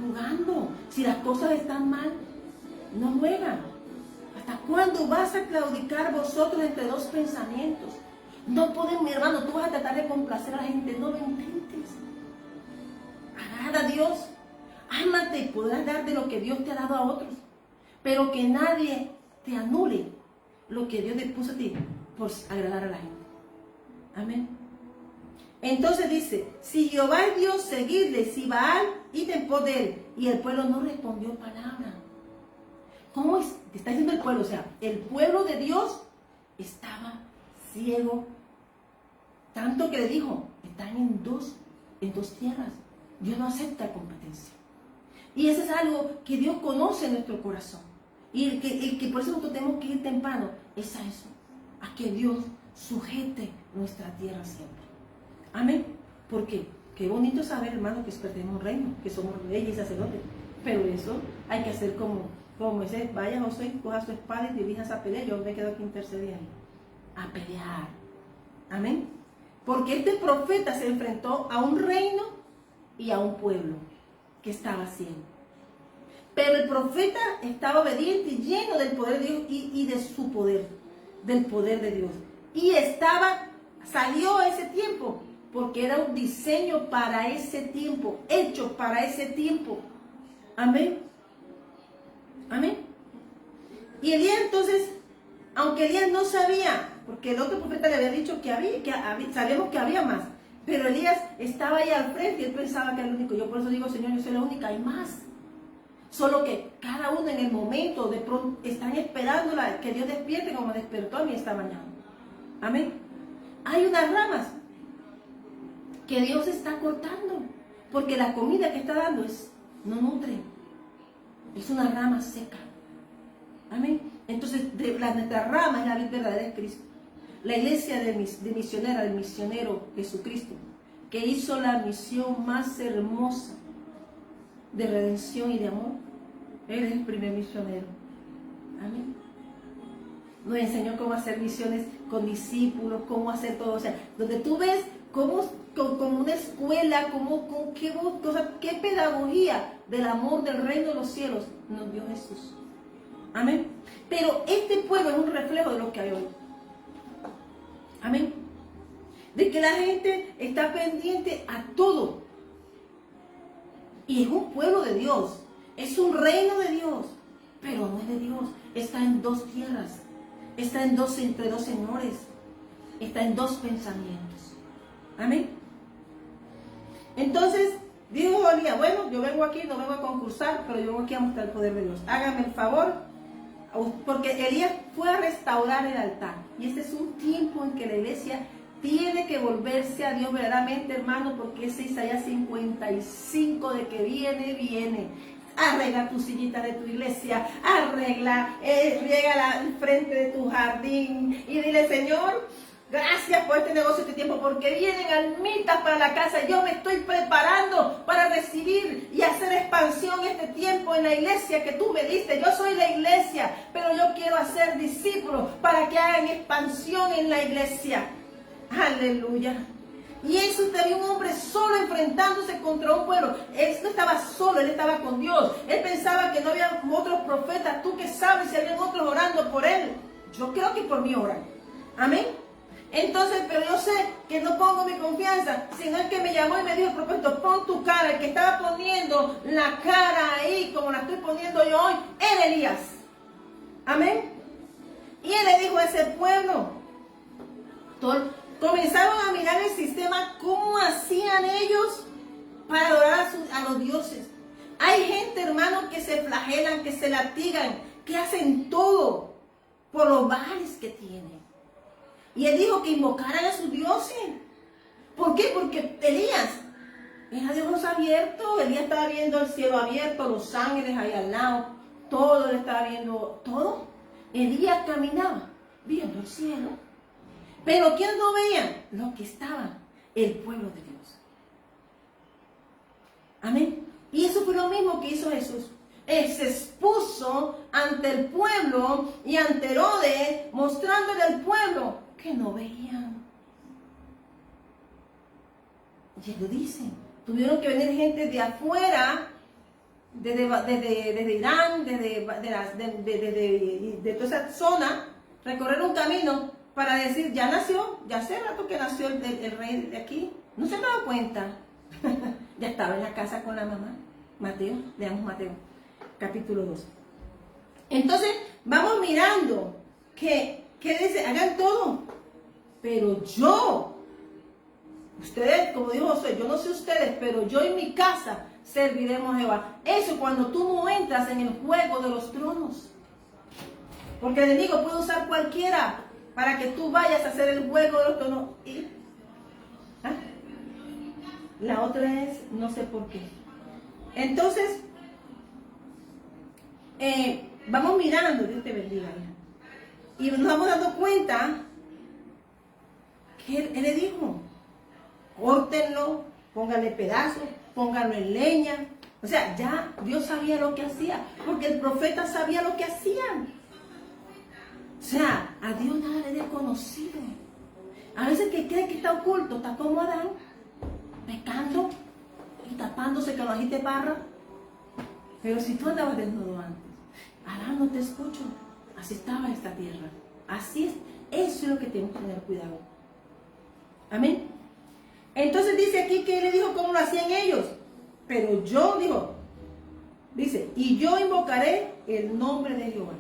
jugando. Si las cosas están mal, no juegan. ¿Hasta cuándo vas a claudicar vosotros entre dos pensamientos? No podemos, mi hermano, tú vas a tratar de complacer a la gente. No lo intentes. Agrada a Dios. Ámate y podrás dar de lo que Dios te ha dado a otros. Pero que nadie te anule lo que Dios te puso a ti por agradar a la gente. Amén. Entonces dice, si Jehová es Dios, seguidle; si Baal, id en pos de él. Y el pueblo no respondió palabra. ¿Cómo es? Está diciendo el pueblo, o sea, el pueblo de Dios estaba ciego. Tanto que le dijo, están en dos tierras. Dios no acepta competencia. Y eso es algo que Dios conoce en nuestro corazón. Y el que por eso nosotros tenemos que ir temprano es a eso, a que Dios sujete nuestra tierra siempre. Amén. ¿Por qué? Qué bonito saber, hermano, que pertenecemos a un reino, que somos reyes y sacerdotes. Pero eso hay que hacer como ese, vaya José, coja su espada y dirijas a pelear. Yo me quedo aquí intercediendo. A pelear. Amén. Porque este profeta se enfrentó a un reino y a un pueblo que estaba ciego. Pero el profeta estaba obediente y lleno del poder de Dios y de su poder, del poder de Dios. Y salió ese tiempo, porque era un diseño para ese tiempo, hecho para ese tiempo. Amén. Amén. Y Elías entonces, aunque Elías no sabía, porque el otro profeta le había dicho que sabíamos que había más, pero Elías estaba ahí al frente y él pensaba que era el único. Yo por eso digo, Señor, yo soy la única, hay más. Solo que cada uno en el momento de pronto están esperando que Dios despierte como despertó a mí esta mañana. Amén. Hay unas ramas que Dios está cortando, porque la comida que está dando no nutre, es una rama seca. Amén. Entonces nuestra rama es la vid verdadera de Cristo. la iglesia de misionera, del misionero Jesucristo, que hizo la misión más hermosa de redención y de amor. Él es el primer misionero. Amén. Nos enseñó cómo hacer misiones con discípulos, cómo hacer todo. O sea, donde tú ves cómo, como una escuela, qué pedagogía del amor del reino de los cielos nos dio Jesús. Amén. Pero este pueblo es un reflejo de lo que hay hoy. Amén. De que la gente está pendiente a todo. Y es un pueblo de Dios. Es un reino de Dios. Pero no es de Dios. Está en dos tierras. Está entre dos señores. Está en dos pensamientos. Amén. Entonces, dijo Elías, bueno, yo vengo aquí, no vengo a concursar, pero yo vengo aquí a mostrar el poder de Dios. Hágame el favor, porque Elías fue a restaurar el altar. Y este es un tiempo en que la iglesia tiene que volverse a Dios verdaderamente, hermano, porque ese Isaías 55 de que viene. Arregla tu sillita de tu iglesia, riega el frente de tu jardín y dile, Señor, gracias por este negocio, este tiempo, porque vienen almitas para la casa. Yo me estoy preparando para recibir y hacer expansión este tiempo en la iglesia que tú me diste. Yo soy la iglesia, pero yo quiero hacer discípulos para que hagan expansión en la iglesia. Aleluya. Y eso tenía un hombre solo enfrentándose contra un pueblo. Él no estaba solo, él estaba con Dios. Él pensaba que no había otros profetas. Tú que sabes si habían otros orando por él. Yo creo que por mí oran. Amén. Entonces, pero yo sé que no pongo mi confianza, sino el que me llamó y me dijo el propósito, pon tu cara. El que estaba poniendo la cara ahí, como la estoy poniendo yo hoy, era Elías. Amén. Y él le dijo a ese pueblo, comenzaron a mirar el sistema, cómo hacían ellos para adorar a los dioses. Hay gente, hermano, que se flagelan, que se latigan, que hacen todo por los baales que tienen. Y él dijo que invocaran a sus dioses. ¿Por qué? Porque Elías era de ojos abiertos. Elías estaba viendo el cielo abierto, los ángeles ahí al lado. Todo, él estaba viendo todo. Elías caminaba viendo el cielo. Pero ¿quién no veía? Lo que estaba, el pueblo de Dios. Amén. Y eso fue lo mismo que hizo Jesús. Él se expuso ante el pueblo y ante Herodes, mostrándole al pueblo que no veían. Y él lo dice. Tuvieron que venir gente de afuera, desde Irán, de toda esa zona, recorrer un camino para decir, ya nació, ya hace rato que nació el rey de aquí. No se me da cuenta. Ya estaba en la casa con la mamá. Mateo, leamos Mateo, capítulo 2. Entonces, vamos mirando que dice, hagan todo. Pero yo, ustedes, como dijo Josué, yo no sé ustedes, pero yo en mi casa serviremos a Jehová. Eso cuando tú no entras en el juego de los tronos. Porque el enemigo puede usar cualquiera para que tú vayas a hacer el juego de los tronos. La otra es, no sé por qué. Entonces, vamos mirando, Dios te bendiga, hija. Y nos vamos dando cuenta que él le dijo, córtenlo, pónganle pedazos, pónganlo en leña. O sea, ya Dios sabía lo que hacía, porque el profeta sabía lo que hacían. O sea, a Dios nada le es desconocido. A veces que cree que está oculto, está como Adán, pecando y tapándose con la gente parra. Pero si tú andabas desnudo antes, Adán, no te escucho. Así estaba esta tierra. Así es. Eso es lo que tenemos que tener cuidado. Amén. Entonces dice aquí que él le dijo cómo lo hacían ellos. Pero yo, dice, y yo invocaré el nombre de Jehová.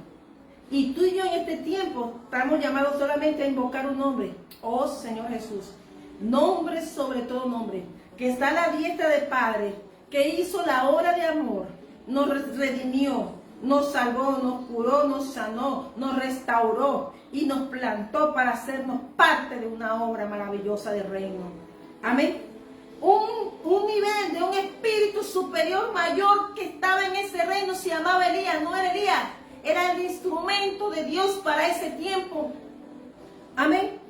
Y tú y yo en este tiempo estamos llamados solamente a invocar un nombre. Oh Señor Jesús. Nombre sobre todo nombre. Que está a la diestra del Padre. Que hizo la obra de amor. Nos redimió. Nos salvó, nos curó, nos sanó, nos restauró y nos plantó para hacernos parte de una obra maravillosa del reino. Amén. Un nivel de un espíritu superior mayor que estaba en ese reino se llamaba Elías, no era Elías. Era el instrumento de Dios para ese tiempo. Amén.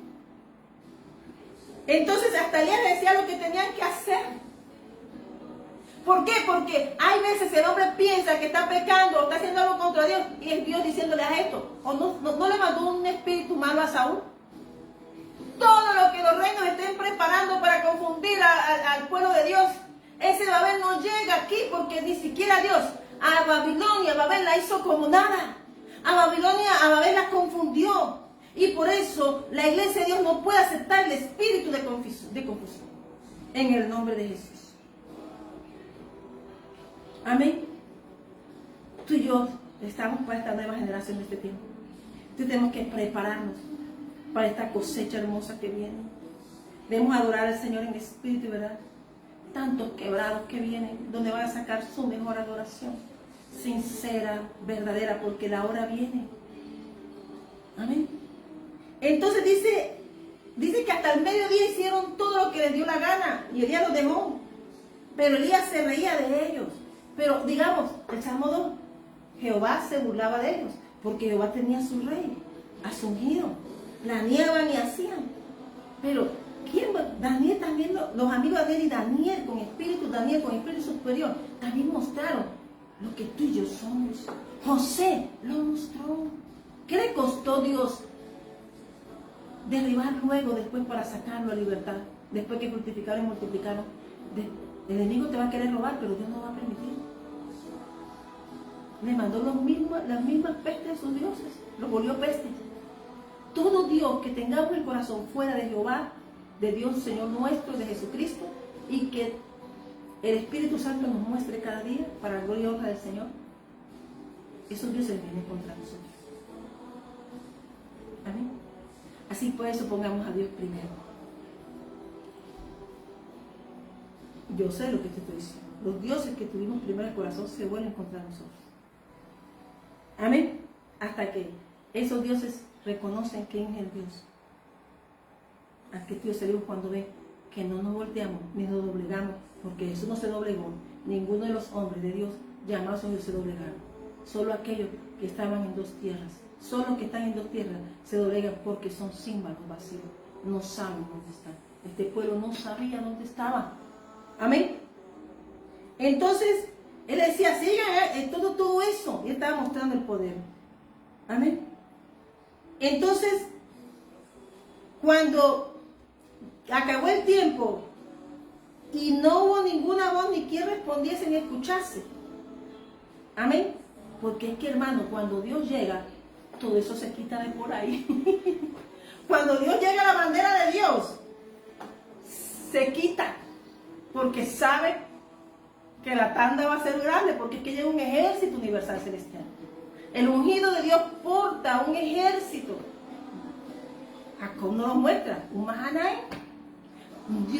Entonces hasta Elías le decía lo que tenían que hacer. ¿Por qué? Porque hay veces el hombre piensa que está pecando o está haciendo algo contra Dios y es Dios diciéndole a esto. ¿O no le mandó un espíritu malo a Saúl? Todo lo que los reinos estén preparando para confundir al pueblo de Dios, ese Babel no llega aquí porque ni siquiera Dios a Babilonia, Babel la hizo como nada. A Babel la confundió. Y por eso la iglesia de Dios no puede aceptar el espíritu de confusión. En el nombre de Jesús. Amén. Tú y yo estamos para esta nueva generación de este tiempo. Tenemos que prepararnos para esta cosecha hermosa que viene. Debemos adorar al Señor en espíritu y verdad. Tantos quebrados que vienen, donde van a sacar su mejor adoración. Sincera, verdadera, porque la hora viene. Amén. Entonces dice que hasta el mediodía hicieron todo lo que les dio la gana. Y Elías los dejó. Pero Elías se reía de ellos. Pero digamos, el Salmo 2, Jehová se burlaba de ellos, porque Jehová tenía a su rey, a su ungido, planeaban y hacían. Pero, Daniel también, los amigos de Daniel con espíritu superior, también mostraron lo que tú y yo somos. José lo mostró. ¿Qué le costó Dios derribar después para sacarlo a libertad? Después que fructificaron y multiplicaron. El enemigo te va a querer robar, pero Dios no va a permitir. Le mandó las mismas pestes de sus dioses, los volvió pestes. Todo Dios que tengamos el corazón fuera de Jehová, de Dios Señor nuestro, de Jesucristo, y que el Espíritu Santo nos muestre cada día para la gloria y honra del Señor, esos dioses vienen contra nosotros. Amén. Así por eso pongamos a Dios primero. Yo sé lo que te estoy diciendo. Los dioses que tuvimos primero en el corazón se vuelven contra nosotros. Amén. Hasta que esos dioses reconocen quién es el Dios. Aquí Dios se dijo cuando ve que no nos volteamos ni nos doblegamos, porque Jesús no se doblegó. Ninguno de los hombres de Dios llamados a Dios se doblegaron. Solo aquellos que estaban en dos tierras. Solo los que están en dos tierras se doblegan porque son símbolos vacíos. No saben dónde están. Este pueblo no sabía dónde estaba. Amén. Entonces, él decía, sigan todo eso. Y estaba mostrando el poder. Amén. Entonces, cuando acabó el tiempo y no hubo ninguna voz ni quien respondiese ni escuchase. Amén. Porque es que, hermano, cuando Dios llega, todo eso se quita de por ahí. Cuando Dios llega a la bandera de Dios, se quita. Porque sabe que la tanda va a ser grande, porque es que llega un ejército universal celestial. El ungido de Dios porta un ejército. Jacob nos muestra un Mahanaim.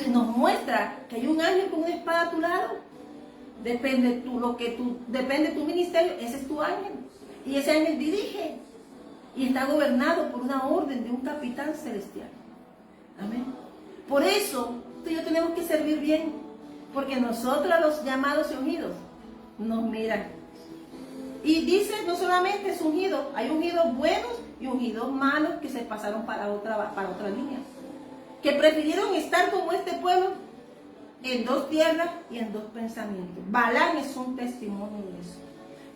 Nos muestra que hay un ángel con una espada a tu lado. Depende de tu ministerio, ese es tu ángel. Y ese ángel dirige. Y está gobernado por una orden de un capitán celestial. Amén. Por eso, tú y yo tenemos que servir bien. Porque nosotros, los llamados y ungidos, nos miran. Y dice, no solamente es ungido, hay ungidos buenos y ungidos malos que se pasaron para otra línea. Que prefirieron estar como este pueblo en dos tierras y en dos pensamientos. Balaam es un testimonio de eso.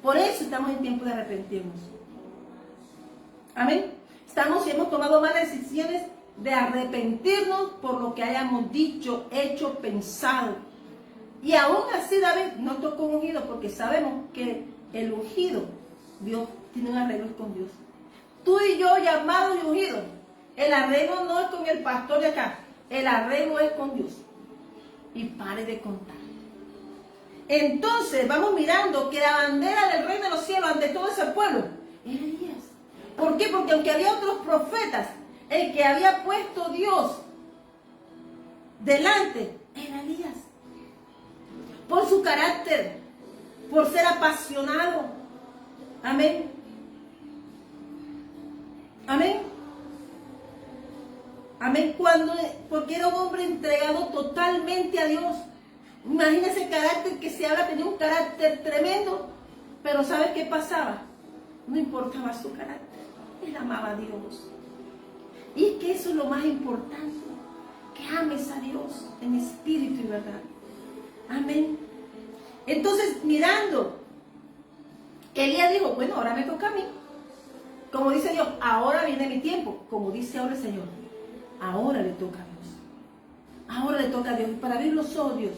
Por eso estamos en tiempo de arrepentirnos. Amén. Hemos tomado malas decisiones de arrepentirnos por lo que hayamos dicho, hecho, pensado. Y aún así David no tocó un ungido porque sabemos que el ungido, Dios tiene un arreglo con Dios. Tú y yo, llamados y ungidos, el arreglo no es con el pastor de acá, el arreglo es con Dios. Y pare de contar. Entonces vamos mirando que la bandera del reino de los cielos ante todo ese pueblo era Elías. ¿Por qué? Porque aunque había otros profetas, el que había puesto Dios delante era Elías. Por su carácter, por ser apasionado. Amén. Amén. Amén. Porque era un hombre entregado totalmente a Dios. Imagínense el carácter que se habla, tenía un carácter tremendo. Pero ¿sabes qué pasaba? No importaba su carácter. Él amaba a Dios. Y es que eso es lo más importante. que ames a Dios en espíritu y verdad. Amén. Entonces, mirando, Elías dijo, bueno, ahora me toca a mí. Como dice Dios, ahora viene mi tiempo. Como dice ahora el Señor, ahora le toca a Dios. Ahora le toca a Dios. Y para abrir los ojos, Dios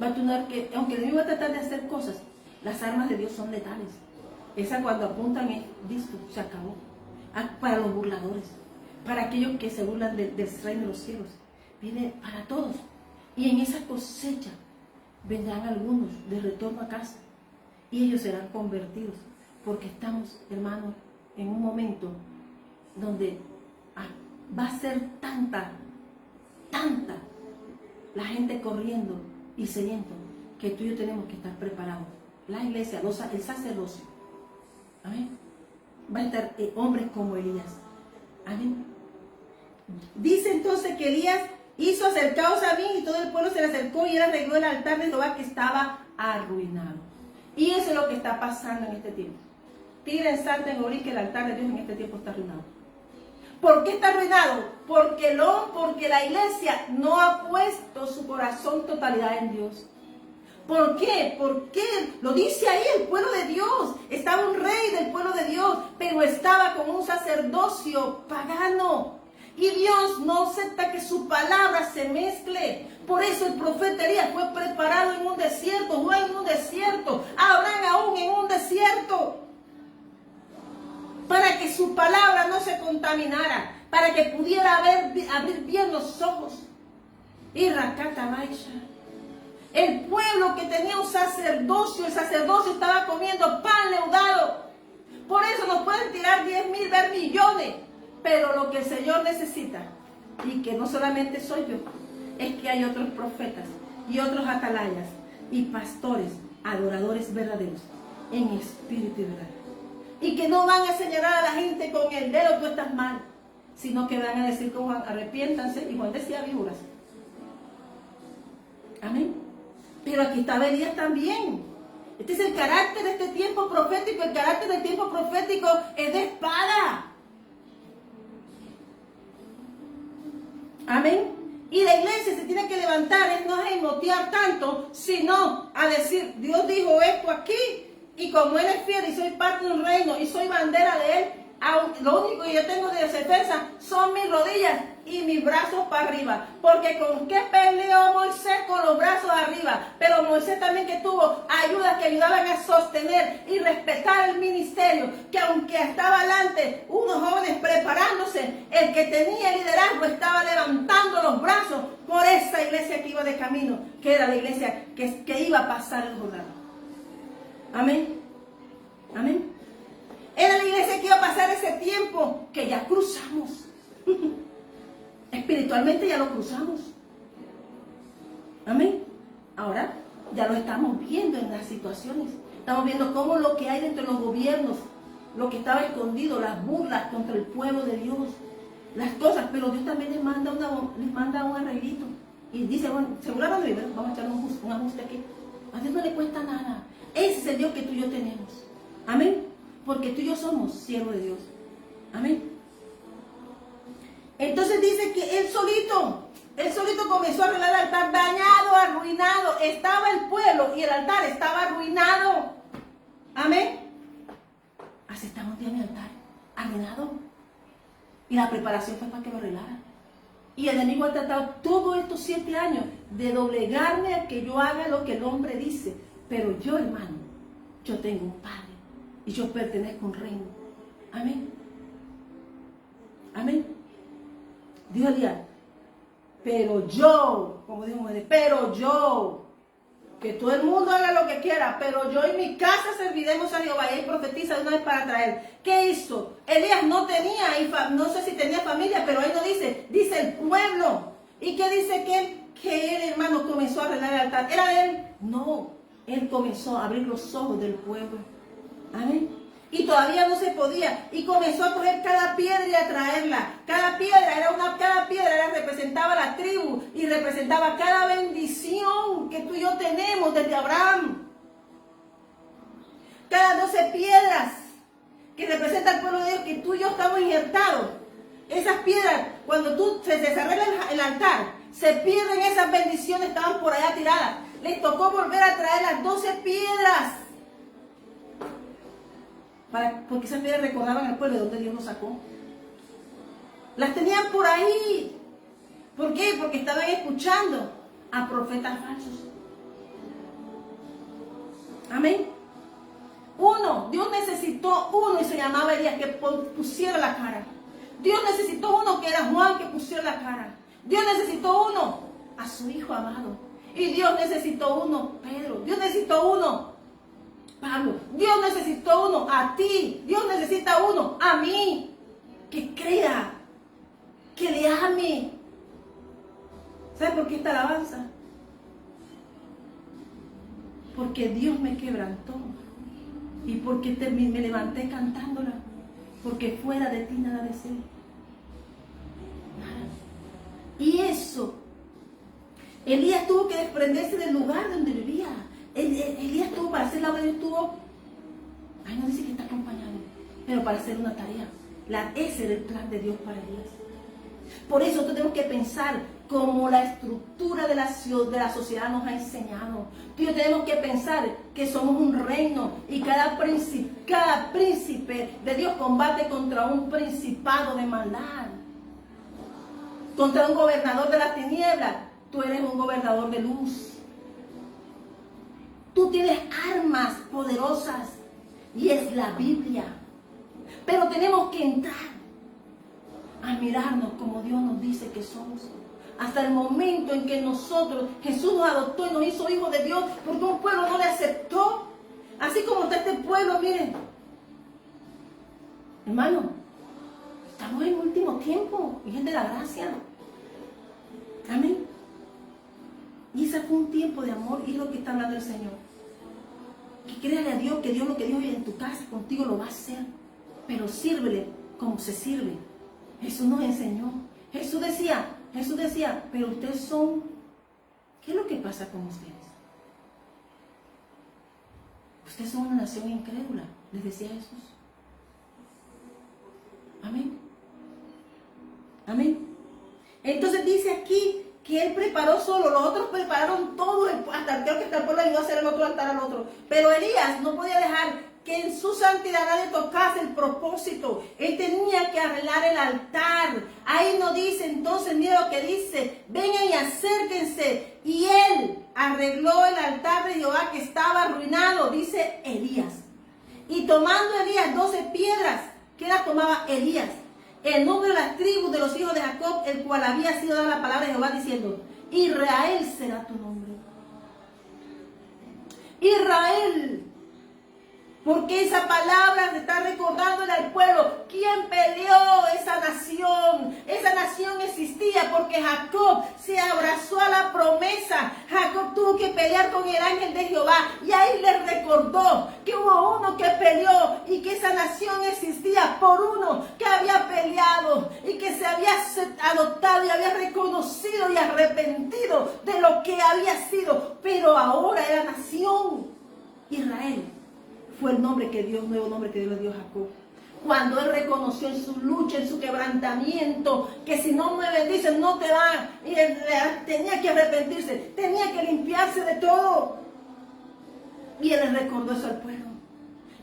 va a tener que, aunque el enemigo va a tratar de hacer cosas, las armas de Dios son letales. Esa cuando apuntan es, listo, se acabó. Para los burladores, para aquellos que se burlan del reino de los cielos. Viene para todos. Y en esa cosecha vendrán algunos de retorno a casa. Y ellos serán convertidos. Porque estamos, hermanos, en un momento donde va a ser tanta la gente corriendo y siguiendo, que tú y yo tenemos que estar preparados. La iglesia, el sacerdocio. Amén. Va a estar hombres como Elías. Amén. Dice entonces que Elías hizo acercaos a mí, y todo el pueblo se le acercó y él arregló el altar de Jehová que estaba arruinado. Y eso es lo que está pasando en este tiempo. Tiren, salten, orí que el altar de Dios en este tiempo está arruinado. ¿Por qué está arruinado? Porque la iglesia no ha puesto su corazón totalidad en Dios. ¿Por qué? Porque lo dice ahí el pueblo de Dios. Estaba un rey del pueblo de Dios, pero estaba con un sacerdocio pagano. Y Dios no acepta que su palabra se mezcle. Por eso el profeta Elías fue preparado en un desierto, Juan en un desierto, Abraham aún en un desierto. Para que su palabra no se contaminara, para que pudiera abrir bien los ojos. Y Rakata Baisha. El pueblo que tenía un sacerdocio, el sacerdocio estaba comiendo pan leudado. Por eso nos pueden tirar 10,000, ver millones. Pero lo que el Señor necesita, y que no solamente soy yo, es que hay otros profetas y otros atalayas y pastores, adoradores verdaderos, en espíritu y verdad. Y que no van a señalar a la gente con el dedo, tú estás mal, sino que van a decir como Juan, arrepiéntanse, y Juan decía víboras. Amén. Pero aquí estaba Elías también. Este es el carácter de este tiempo profético. El carácter del tiempo profético es de espada. Amén. Y la iglesia se tiene que levantar, no es emotear tanto, sino a decir, Dios dijo esto aquí, y como Él es fiel y soy parte de un reino y soy bandera de Él, lo único que yo tengo de defensa son mis rodillas y mis brazos para arriba. Porque ¿con qué peleó Moisés? Con los brazos arriba. Pero Moisés también que tuvo ayudas que ayudaban a sostener y respetar el ministerio. Que aunque estaba delante unos jóvenes preparándose, el que tenía liderazgo estaba levantando los brazos por esa iglesia que iba de camino, que era la iglesia que iba a pasar el Jordán. Amén. Amén. Era la iglesia que iba a pasar ese tiempo que ya cruzamos. Espiritualmente ya lo cruzamos. Amén. Ahora ya lo estamos viendo en las situaciones. Estamos viendo cómo lo que hay dentro de los gobiernos, lo que estaba escondido, las burlas contra el pueblo de Dios, las cosas. Pero Dios también les manda un arreglito. Y dice, bueno, seguramente vamos a echar un ajuste aquí. A Dios no le cuesta nada. Ese es el Dios que tú y yo tenemos. Amén. Porque tú y yo somos siervos de Dios. Amén. Entonces dice que él solito comenzó a arreglar el altar, dañado, arruinado. Estaba el pueblo y el altar estaba arruinado. Amén. Así estamos bien el altar, arruinado. Y la preparación fue para que lo arreglara. Y el enemigo ha tratado todos estos 7 años de doblegarme a que yo haga lo que el hombre dice. Pero yo, hermano, yo tengo un Padre. Y yo pertenezco a un reino. Amén. Amén. Dijo Elías, pero yo, como dijo Moisés, pero yo, que todo el mundo haga lo que quiera, pero yo y mi casa serviremos a Jehová. Y él profetiza de una vez para traer. ¿Qué hizo? Elías no tenía, no sé si tenía familia, pero ahí no dice el pueblo. ¿Y qué dice que él, hermano, comenzó a arreglar el altar? ¿Era de él? No, él comenzó a abrir los ojos del pueblo. Amén. Y todavía no se podía. Y comenzó a coger cada piedra y a traerla. Cada piedra representaba la tribu y representaba cada bendición que tú y yo tenemos desde Abraham. Cada 12 piedras que representan al pueblo de Dios, que tú y yo estamos injertados. Esas piedras, cuando tú se desarrolla el altar, Se pierden esas bendiciones, estaban por allá tiradas. Les tocó volver a traer las 12 piedras. Porque esas piedras recordaban al pueblo de donde Dios los sacó. Las tenían por ahí. ¿Por qué? Porque estaban escuchando a profetas falsos. Amén. Dios necesitó uno y se llamaba Elías que pusiera la cara. Dios necesitó uno que era Juan que pusiera la cara. Dios necesitó uno a su hijo amado. Y Dios necesitó uno, Pedro. Dios necesitó uno, Pablo. Dios necesitó uno a ti. Dios necesita uno a mí. Que crea, que le ame. ¿Sabes por qué esta alabanza? Porque Dios me quebrantó. Y porque me levanté cantándola. Porque fuera de ti nada deseo. Nada. Y eso, Elías tuvo que desprenderse del lugar donde vivía. Elías tuvo para hacer la obra de Dios, no dice que está acompañado, pero para hacer una tarea. Ese era el plan de Dios para Elías. Por eso tenemos que pensar como la estructura de la sociedad nos ha enseñado. Tú y yo tenemos que pensar que somos un reino y cada príncipe de Dios combate contra un principado de maldad. Contra un gobernador de las tinieblas. Tú eres un gobernador de luz. Tú tienes armas poderosas y es la Biblia. Pero tenemos que entrar a mirarnos como Dios nos dice que somos. Hasta el momento en que Jesús nos adoptó y nos hizo hijos de Dios, porque un pueblo no le aceptó. Así como está este pueblo, miren. Hermano, estamos en último tiempo y es de la gracia. Amén. Y ese fue un tiempo de amor y es lo que está hablando el Señor. Que créale a Dios que Dios lo que Dios vive en tu casa contigo lo va a hacer. Pero sírvele como se sirve. Jesús nos enseñó. Jesús decía, pero ustedes son, ¿qué es lo que pasa con ustedes? Ustedes son una nación incrédula, les decía Jesús. Amén. Amén. Entonces dice aquí que Él preparó solo, los otros prepararon todo, hasta creo que hasta el pueblo ayudó a hacer el otro altar al otro. Pero Elías no podía dejar que en su santidad nadie tocase el propósito. Él tenía que arreglar el altar. Ahí no dice, entonces, mira lo que dice, vengan y acérquense. Y él arregló el altar de Jehová que estaba arruinado, dice Elías. Y tomando Elías 12 piedras, ¿qué las tomaba Elías? El nombre de las tribus de los hijos de Jacob, el cual había sido dada la palabra de Jehová diciendo, Israel será tu nombre. Israel. Porque esa palabra se está recordándole al pueblo. ¿Quién peleó esa nación? Esa nación existía porque Jacob se abrazó a la promesa. Jacob tuvo que pelear con el ángel de Jehová. Y ahí les recordó que hubo uno que peleó y que esa nación existía por uno que había peleado y que se había adoptado y había reconocido y arrepentido de lo que había sido. Pero ahora era nación Israel. Fue el nombre que Dios, nuevo nombre que Dios le dio a Jacob. Cuando él reconoció en su lucha, en su quebrantamiento, que si no me bendicen no te van. Y él tenía que arrepentirse, tenía que limpiarse de todo. Y él le recordó eso al pueblo.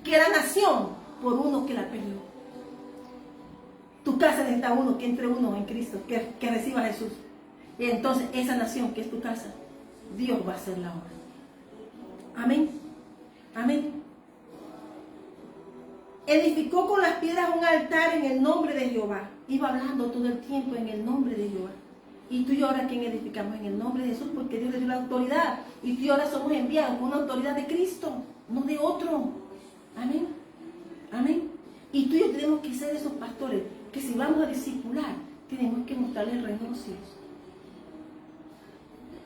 Que era nación por uno que la peleó. Tu casa necesita uno, que entre uno en Cristo, que reciba a Jesús. Y entonces esa nación que es tu casa, Dios va a hacer la obra. Amén. Amén. Edificó con las piedras un altar en el nombre de Jehová. Iba hablando todo el tiempo en el nombre de Jehová. Y tú y yo ahora, ¿quién edificamos? En el nombre de Jesús, porque Dios le dio la autoridad. Y tú y yo ahora somos enviados con una autoridad de Cristo, no de otro. Amén. Amén. Y tú y yo tenemos que ser esos pastores que si vamos a discipular, tenemos que mostrarle el reino de los cielos.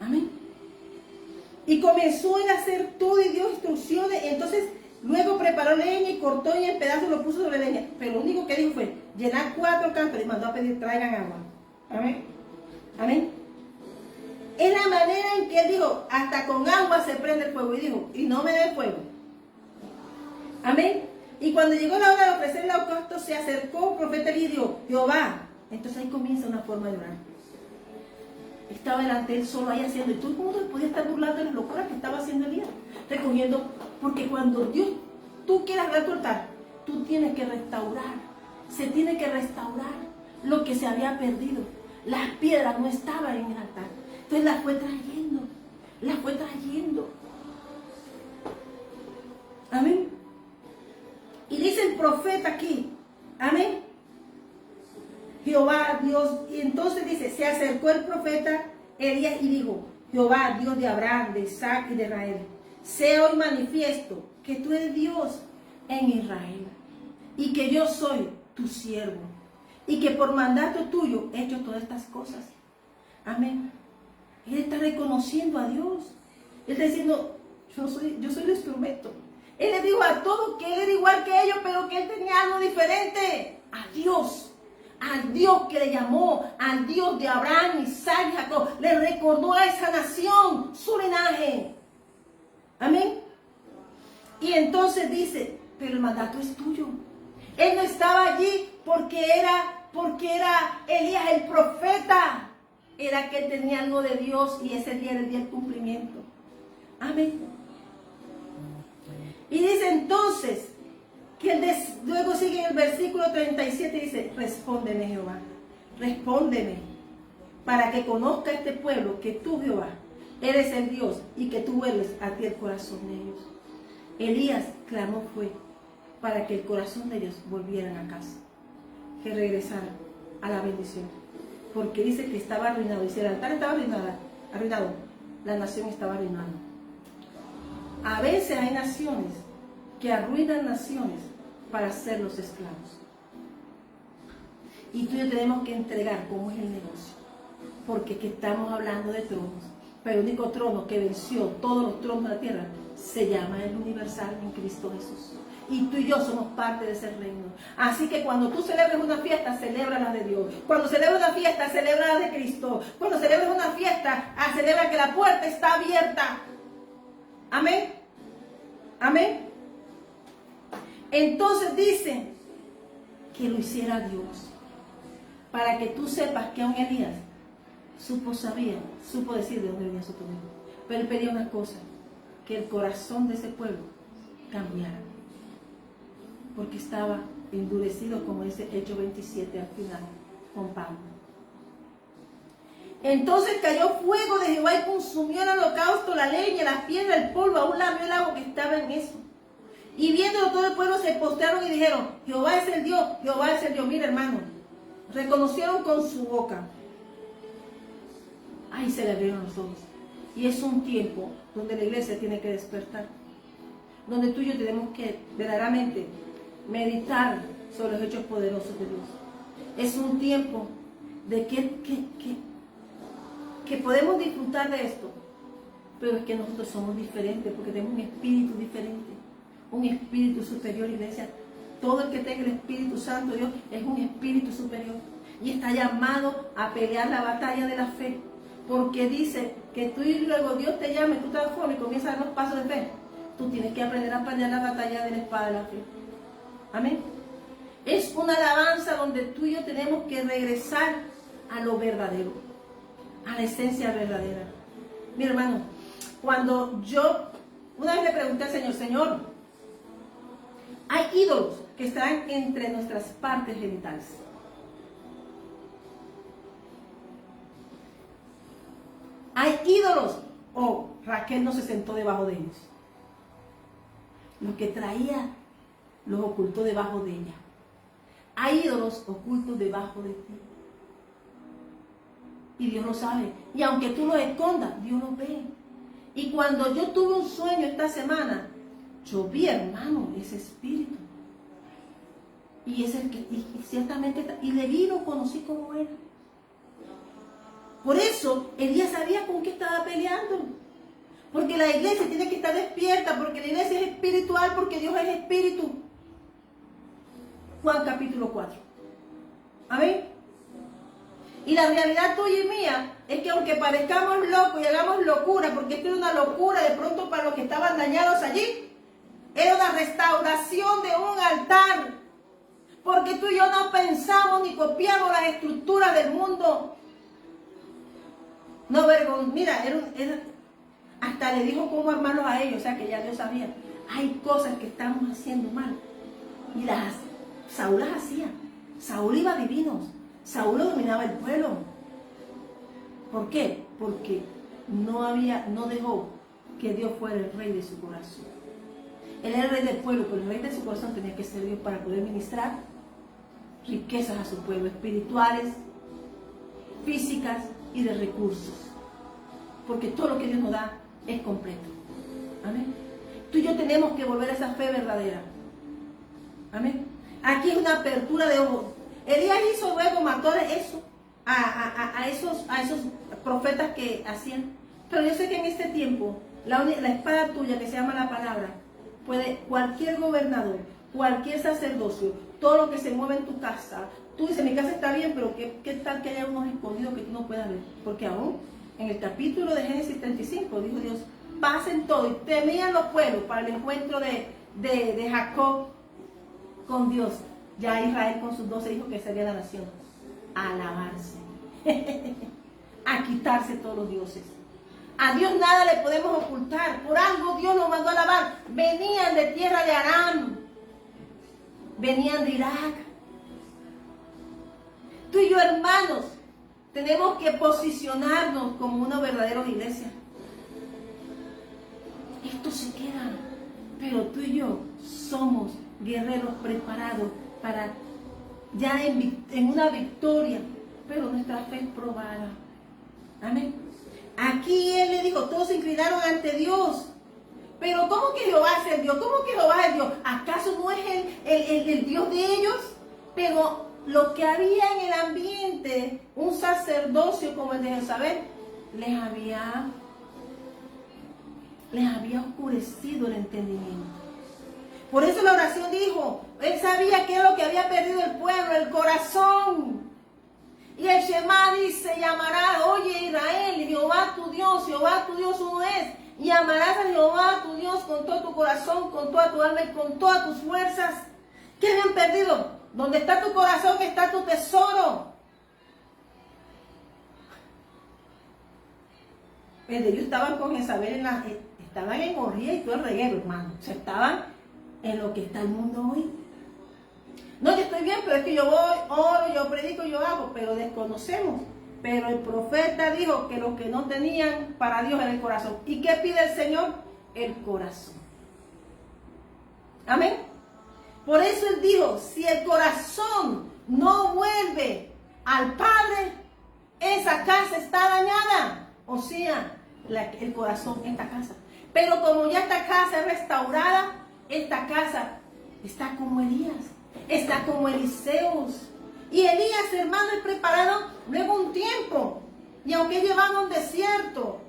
Amén. Y comenzó a hacer todo y dio instrucciones. Entonces, luego preparó leña y cortó y en pedazos lo puso sobre leña. Pero lo único que dijo fue llenar 4 cántaros y mandó a pedir, traigan agua. Amén. Amén. Es la manera en que él dijo, hasta con agua se prende el fuego. Y dijo, y no me dé fuego. Amén. Y cuando llegó la hora de ofrecer el holocausto, se acercó un profeta y dijo, Jehová. Entonces ahí comienza una forma de orar. Estaba delante de él solo ahí haciendo. Y todo el mundo podía estar burlando de las locuras que estaba haciendo Elías. Recogiendo. Porque cuando tú quieras dar tu altar, tú tienes que restaurar. Se tiene que restaurar lo que se había perdido. Las piedras no estaban en el altar. Entonces las fue trayendo. Las fue trayendo. Amén. Y dice el profeta aquí. Amén. Jehová, Dios. Y entonces dice, se acercó el profeta Elías y dijo, Jehová, Dios de Abraham, de Isaac y de Israel, sea hoy manifiesto que tú eres Dios en Israel y que yo soy tu siervo y que por mandato tuyo he hecho todas estas cosas. Amén. Él está reconociendo a Dios. Él está diciendo, yo soy el instrumento. Él le dijo a todos que él era igual que ellos, pero que él tenía algo diferente. A Dios. Al Dios que le llamó, al Dios de Abraham, Isaac y Jacob. Le recordó a esa nación su linaje. Amén. Y entonces dice, pero el mandato es tuyo. Él no estaba allí porque era Elías el profeta. Era que él tenía algo de Dios y ese día era el día del cumplimiento. Amén. Y dice entonces, que luego sigue en el versículo 37 y dice, respóndeme Jehová, respóndeme, para que conozca este pueblo que tú Jehová eres el Dios y que tú vuelves a ti el corazón de ellos. Elías clamó fue para que el corazón de ellos volvieran a casa, que regresaran a la bendición, porque dice que estaba arruinado, y si el altar estaba arruinado, la nación estaba arruinada. A veces hay naciones que arruinan naciones para hacerlos esclavos. Y tú y yo tenemos que entregar cómo es el negocio. Porque que estamos hablando de tronos. Pero el único trono que venció todos los tronos de la tierra se llama el universal en Cristo Jesús. Y tú y yo somos parte de ese reino. Así que cuando tú celebres una fiesta, celebra la de Dios. Cuando celebres una fiesta, celebra la de Cristo. Cuando celebres una fiesta, celebra que la puerta está abierta. Amén. Amén. Entonces dice que lo hiciera Dios, para que tú sepas que aún Elías supo decir de dónde venía su poder. Pero él pedía una cosa, que el corazón de ese pueblo cambiara, porque estaba endurecido, como dice Hechos 27 al final, con Pablo. Entonces cayó fuego de Jehová y consumió el holocausto, la leña, la piedra, el polvo, aún lamió el agua que estaba en eso. Y viéndolo todo el pueblo se postraron y dijeron, Jehová es el Dios, Jehová es el Dios. Mira hermano, reconocieron con su boca. Ahí se le abrieron los ojos. Y es un tiempo donde la iglesia tiene que despertar, donde tú y yo tenemos que verdaderamente meditar sobre los hechos poderosos de Dios. Es un tiempo de que podemos disfrutar de esto, pero es que nosotros somos diferentes porque tenemos un espíritu diferente. Un espíritu superior, iglesia. Todo el que tenga el Espíritu Santo de Dios es un espíritu superior y está llamado a pelear la batalla de la fe, porque dice que tú y luego Dios te llame, tú te transformas y comienzas a dar los pasos de fe. Tú tienes que aprender a pelear la batalla de la espada de la fe. Amén. Es una alabanza donde tú y yo tenemos que regresar a lo verdadero, a la esencia verdadera. Mi hermano, cuando yo una vez le pregunté al Señor, hay ídolos que están entre nuestras partes genitales. Hay ídolos, Raquel no se sentó debajo de ellos. Lo que traía los ocultó debajo de ella. Hay ídolos ocultos debajo de ti. Y Dios lo sabe. Y aunque tú lo escondas, Dios lo ve. Y cuando yo tuve un sueño esta semana, yo vi, hermano, ese espíritu. Y es el que, y ciertamente, y le vi y lo conocí como era. Por eso, Elías sabía con qué estaba peleando. Porque la iglesia tiene que estar despierta, porque la iglesia es espiritual, porque Dios es espíritu. Juan capítulo 4. Amén. Y la realidad tuya y mía es que aunque parezcamos locos y hagamos locura, porque esto era una locura de pronto para los que estaban dañados allí, era una restauración de un altar. Porque tú y yo no pensamos ni copiamos las estructuras del mundo. No, mira, hasta le dijo cómo armarlos a ellos, o sea que ya Dios sabía. Hay cosas que estamos haciendo mal. Y Saúl las hacía. Saúl iba a divinos. Saúl dominaba el pueblo. ¿Por qué? Porque no dejó que Dios fuera el rey de su corazón. Él era el rey del pueblo, pero el rey de su corazón tenía que ser Dios para poder ministrar riquezas a su pueblo, espirituales, físicas y de recursos. Porque todo lo que Dios nos da es completo. Amén. Tú y yo tenemos que volver a esa fe verdadera. Amén. Aquí es una apertura de ojos. Elías hizo luego, mató a esos profetas que hacían. Pero yo sé que en este tiempo, la espada tuya que se llama la palabra, puede cualquier gobernador, cualquier sacerdocio, todo lo que se mueve en tu casa. Tú dices, mi casa está bien, pero ¿qué tal que haya unos escondidos que tú no puedas ver? Porque aún en el capítulo de Génesis 35 dijo Dios, pasen todo, y temían los pueblos para el encuentro de Jacob con Dios. Ya Israel con sus 12 hijos que sería la nación. A alabarse. A quitarse todos los dioses. A Dios nada le podemos ocultar. Por algo Dios nos mandó a alabar. Venían de tierra de Aram. Venían de Irak. Tú y yo, hermanos, tenemos que posicionarnos como una verdadera iglesia. Esto se queda. Pero tú y yo somos guerreros preparados para ya en una victoria. Pero nuestra fe es probada. Amén. Aquí él le dijo, todos se inclinaron ante Dios. Pero ¿cómo que Jehová es el Dios? ¿Cómo que Jehová es el Dios? ¿Acaso no es el Dios de ellos? Pero lo que había en el ambiente, un sacerdocio como el de Jezabel, les había oscurecido el entendimiento. Por eso la oración dijo, él sabía qué es lo que había perdido el pueblo, el corazón. Y el Shema dice, llamarás, oye Israel, Jehová tu Dios uno es. Y amarás a Jehová tu Dios con todo tu corazón, con toda tu alma y con todas tus fuerzas. ¿Qué habían perdido? Donde está tu corazón está tu tesoro. Ellos estaban con Jezabel, estaban en orgía y todo el reguero, hermano. O sea, estaban en lo que está el mundo hoy. No, yo estoy bien, pero es que yo voy, oro, yo predico, yo hago, pero desconocemos. Pero el profeta dijo que lo que no tenían para Dios era el corazón. ¿Y qué pide el Señor? El corazón. Amén. Por eso él dijo, si el corazón no vuelve al Padre, esa casa está dañada. O sea, el corazón, esta casa. Pero como ya esta casa es restaurada, esta casa está como Elías, está como Eliseos. Y Elías, hermano, es preparado luego un tiempo. Y aunque llevaba un desierto,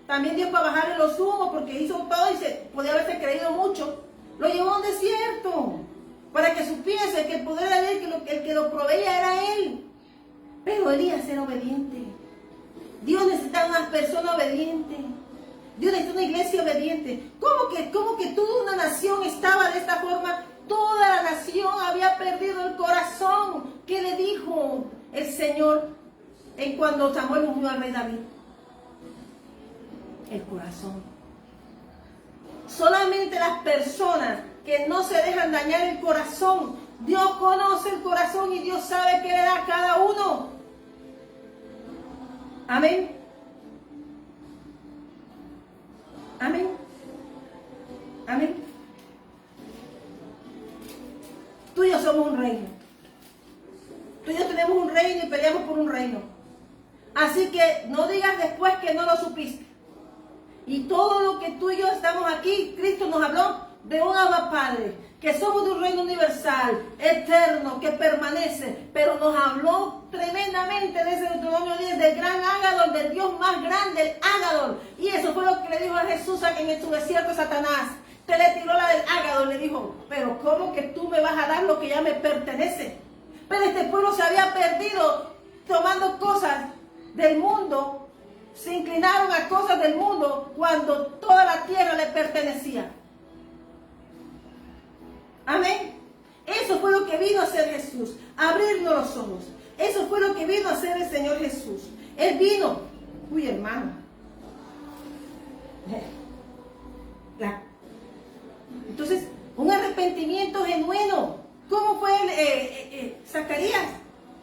también Dios para bajarle los humos, porque hizo todo y podía haberse creído mucho. Lo llevó a un desierto, para que supiese que el poder de Dios, el que lo proveía era Él. Pero Elías era obediente. Dios necesitaba una persona obediente. Dios necesita una iglesia obediente. ¿Cómo que toda una nación estaba de esta forma? Toda la nación había perdido el corazón. ¿Qué le dijo el Señor en cuando Samuel ungió al rey David? El corazón. Solamente las personas que no se dejan dañar el corazón. Dios conoce el corazón y Dios sabe qué le da a cada uno. Amén. Amén. Amén. Tú y yo somos un reino. Tú y yo tenemos un reino y peleamos por un reino. Así que no digas después que no lo supiste. Y todo lo que tú y yo estamos aquí, Cristo nos habló de un Abba Padre, que somos de un reino universal, eterno, que permanece, pero nos habló tremendamente de ese Deuteronomio 10, del gran Agador, del Dios más grande, el Agador. Y eso fue lo que le dijo a Jesús en su desierto Satanás. Te le tiró la del Agador, le dijo, pero ¿cómo que tú me vas a dar lo que ya me pertenece? Pero este pueblo se había perdido tomando cosas del mundo, se inclinaron a cosas del mundo cuando toda la tierra le pertenecía. Amén. Eso fue lo que vino a hacer Jesús, abrirnos los ojos. Eso fue lo que vino a hacer el Señor Jesús. Él vino Uy, hermano. Entonces, un arrepentimiento genuino. ¿Cómo fue Zacarías?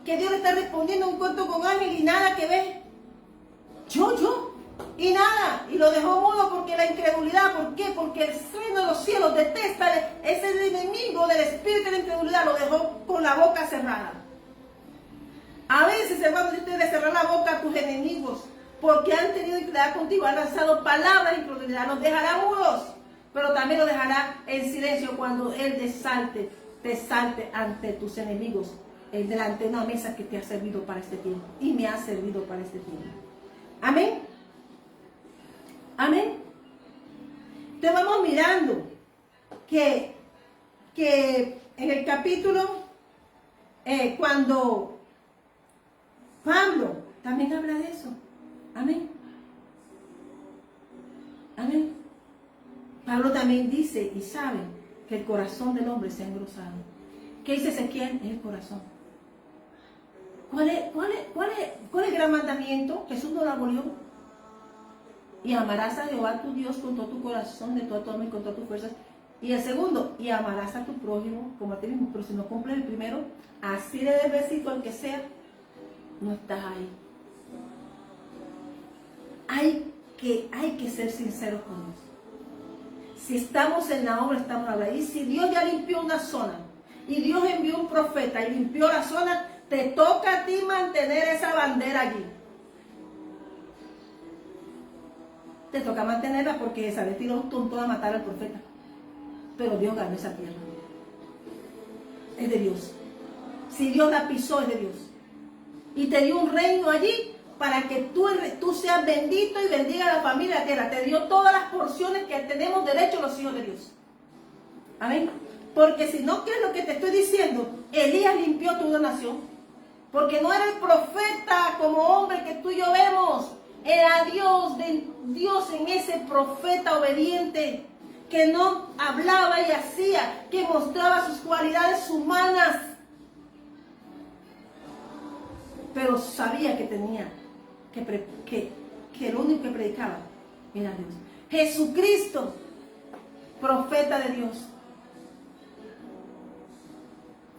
Que Dios le está respondiendo un cuento con ángel y nada que ver. Y nada. Y lo dejó mudo porque la incredulidad. ¿Por qué? Porque el reino de los cielos detesta. Es el enemigo del espíritu de la incredulidad. Lo dejó con la boca cerrada. A veces, hermano, Dios te debe cerrar la boca a tus enemigos. Porque han tenido incredulidad contigo. Han lanzado palabras de incredulidad. Los dejará mudos. Pero también los dejará en silencio cuando Él te salte ante tus enemigos. Delante de una mesa que te ha servido para este tiempo. Y me ha servido para este tiempo. Amén. Amén. Entonces vamos mirando que en el capítulo, cuando Pablo también habla de eso. Amén. Amén. Pablo también dice y sabe que el corazón del hombre se ha engrosado. ¿Qué dice Ezequiel? Es el corazón. ¿Cuál es el gran mandamiento? Jesús nos lo abolió. Y amarás a Jehová tu Dios con todo tu corazón, de toda tu alma y con todas tus fuerzas. Y el segundo, y amarás a tu prójimo como a ti mismo. Pero si no cumples el primero, así le des besito al que sea, no estás ahí. Hay que ser sinceros con Dios. Si estamos en la obra, estamos en la obra. Y si Dios ya limpió una zona, y Dios envió un profeta y limpió la zona, te toca a ti mantener esa bandera allí. Te toca mantenerla porque Jezabel tiró un tonto a matar al profeta. Pero Dios ganó esa tierra. Es de Dios. Si Dios la pisó, es de Dios. Y te dio un reino allí para que tú seas bendito y bendiga a la familia de la tierra. Te dio todas las porciones que tenemos derecho los hijos de Dios. Amén. Porque si no, ¿qué es lo que te estoy diciendo? Elías limpió tu nación. Porque no era el profeta como hombre que tú y yo vemos. Era Dios en ese profeta obediente que no hablaba y hacía, que mostraba sus cualidades humanas. Pero sabía que tenía, que lo único que predicaba era Dios. Jesucristo, profeta de Dios.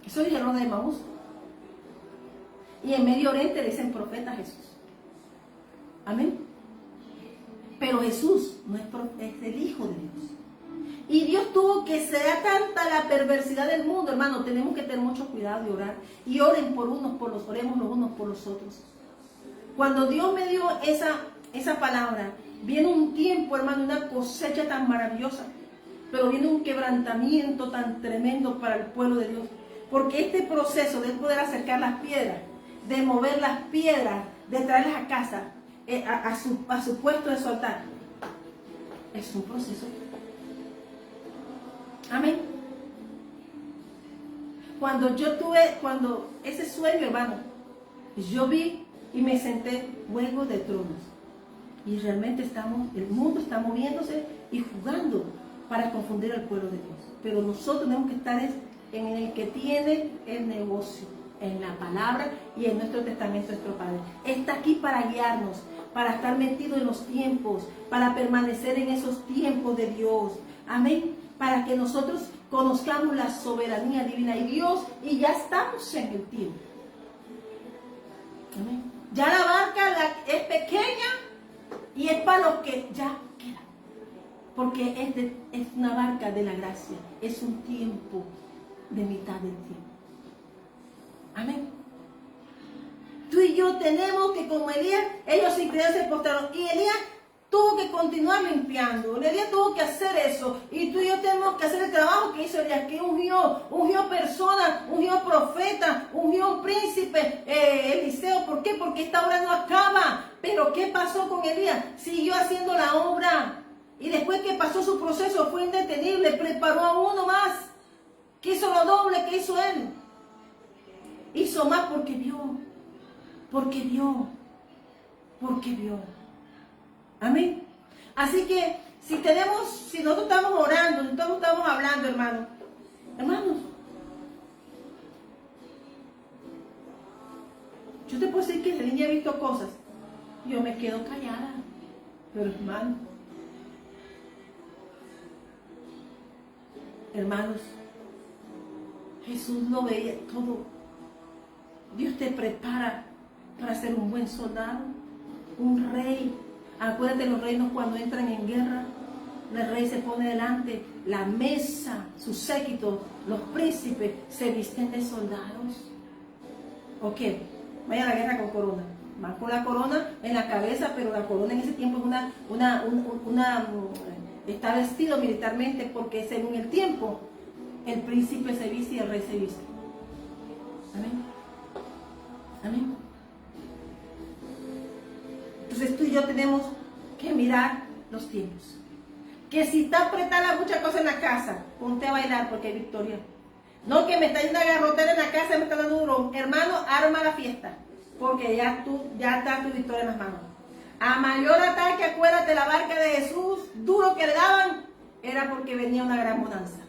Eso dijeron de Maús. Y en Medio Oriente le dicen profeta a Jesús. Amén. Pero Jesús no es el Hijo de Dios. Y Dios tuvo que ser tanta la perversidad del mundo, hermano. Tenemos que tener mucho cuidado y orar. Y oren por oremos los unos por los otros. Cuando Dios me dio esa palabra, viene un tiempo, hermano, una cosecha tan maravillosa. Pero viene un quebrantamiento tan tremendo para el pueblo de Dios. Porque este proceso de poder acercar las piedras, de mover las piedras, de traerlas a casa, a su puesto de su altar, es un proceso. Amén. Cuando ese sueño, hermano, yo vi y me senté luego de tronos. Y realmente el mundo está moviéndose y jugando para confundir al pueblo de Dios. Pero nosotros tenemos que estar en el que tiene el negocio, en la palabra y en nuestro testamento de nuestro Padre. Está aquí para guiarnos, para estar metido en los tiempos, para permanecer en esos tiempos de Dios. Amén. Para que nosotros conozcamos la soberanía divina y Dios, y ya estamos en el tiempo. Amén. Ya la barca es pequeña y es para los que ya quedan. Porque es una barca de la gracia. Es un tiempo de mitad del tiempo. Amén. Tú y yo tenemos que, como Elías, ellos sin creer se postraron. Y Elías tuvo que continuar limpiando. Elías tuvo que hacer eso. Y tú y yo tenemos que hacer el trabajo que hizo Elías, que ungió personas, ungió profetas, ungió un príncipe, Eliseo. ¿Por qué? Porque esta obra no acaba. Pero ¿qué pasó con Elías? Siguió haciendo la obra. Y después que pasó su proceso fue indetenible. Preparó a uno más, que hizo lo doble que hizo él. Hizo más porque vio. Porque vio. Amén. Así que si nosotros estamos orando, si nosotros estamos hablando, hermanos, yo te puedo decir que en línea he visto cosas yo me quedo callada. Pero hermanos, Jesús lo veía todo. Dios te prepara para ser un buen soldado, un rey. Acuérdate los reinos cuando entran en guerra. El rey se pone delante, la mesa, su séquito, los príncipes se visten de soldados. Ok, vaya a la guerra con corona. Van con la corona en la cabeza, pero la corona en ese tiempo es está vestido militarmente, porque según el tiempo el príncipe se viste y el rey se viste. Amén. Amén. Entonces tú y yo tenemos que mirar los tiempos. Que si está apretada muchas cosas en la casa, ponte a bailar porque hay victoria. No que me está yendo a garrotera en la casa y me está dando duro. Hermano, arma la fiesta, porque ya está tu victoria en las manos. A mayor ataque, acuérdate, la barca de Jesús, duro que le daban, era porque venía una gran bonanza.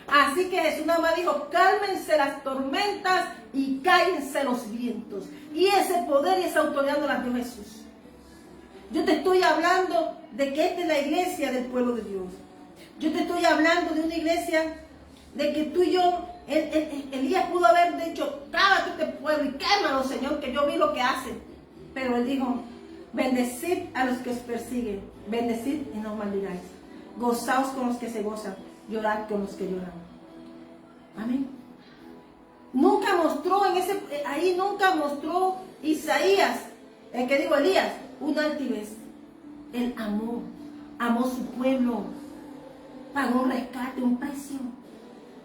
Así que Jesús nada más dijo, cálmense las tormentas y cállense los vientos. Y ese poder y esa autoridad no las dio Jesús. Yo te estoy hablando de que esta es la iglesia del pueblo de Dios. Yo te estoy hablando de una iglesia de que tú y yo, Elías pudo haber dicho, cállate este pueblo y quémalo, Señor, que yo vi lo que hacen. Pero él dijo, bendecid a los que os persiguen, bendecid y no maldigáis. Gozaos con los que se gozan, llorad con los que lloran. Amén. Nunca mostró nunca mostró Elías, una altivez. Él amó su pueblo, pagó un rescate, un precio.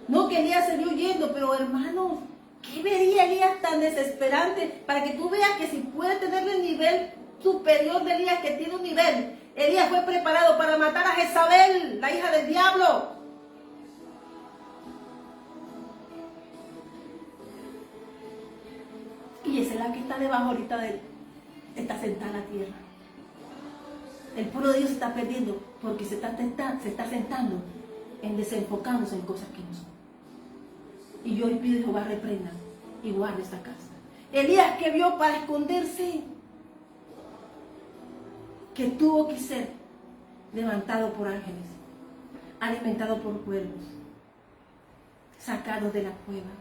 No que Elías se vio huyendo, pero hermanos, ¿qué vería Elías tan desesperante? Para que tú veas que si puede tener el nivel superior de Elías, que tiene un nivel. Elías fue preparado para matar a Jezabel, la hija del diablo. Y esa es la que está debajo ahorita de él. Está sentada en la tierra. El pueblo de Dios se está perdiendo porque se está sentando en desenfocándose en cosas que no son. Y yo hoy pido a Jehová reprenda y guarde esta casa. Elías, que vio para esconderse, que tuvo que ser levantado por ángeles, alimentado por cuervos, sacado de la cueva.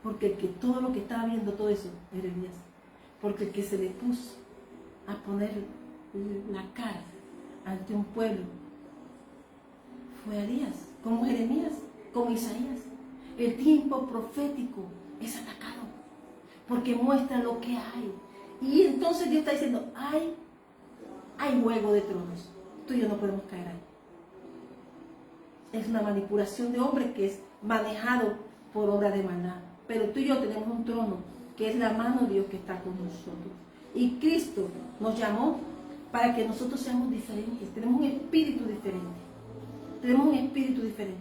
Porque el que todo lo que estaba viendo todo eso era Elías. Porque el que se le puso a poner la cara ante un pueblo fue Elías, como Jeremías, como Isaías. El tiempo profético es atacado porque muestra lo que hay. Y entonces Dios está diciendo, hay juego de tronos. Tú y yo no podemos caer ahí. Es una manipulación de hombre que es manejado por obra de maldad. Pero tú y yo tenemos un trono que es la mano de Dios que está con nosotros. Y Cristo nos llamó para que nosotros seamos diferentes. Tenemos un espíritu diferente. Tenemos un espíritu diferente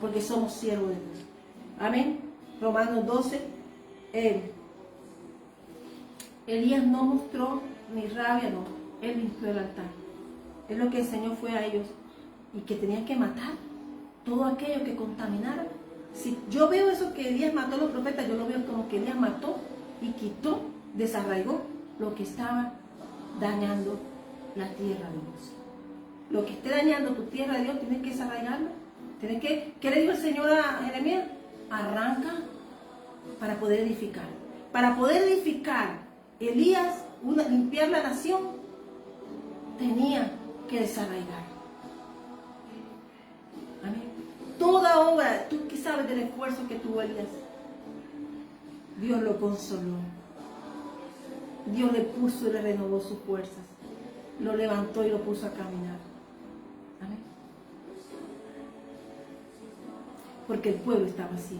porque somos siervos de Dios. Amén. Romanos 12. Elías no mostró ni rabia, no. Él limpió el altar. Él lo que enseñó fue a ellos y que tenían que matar todo aquello que contaminara. Si yo veo eso que Elías mató a los profetas, yo lo veo como que Elías mató y quitó, desarraigó lo que estaba dañando la tierra de Dios. Lo que esté dañando tu tierra de Dios, tienes que desarraigarlo. ¿Qué le dijo el Señor a Jeremías? Arranca para poder edificar. Para poder edificar, Elías, limpiar la nación, tenía que desarraigar. Amén. Toda obra, tú que sabes del esfuerzo que tuvo Elías, Dios lo consoló. Dios le puso y le renovó sus fuerzas. Lo levantó y lo puso a caminar. Amén. Porque el pueblo está vacío.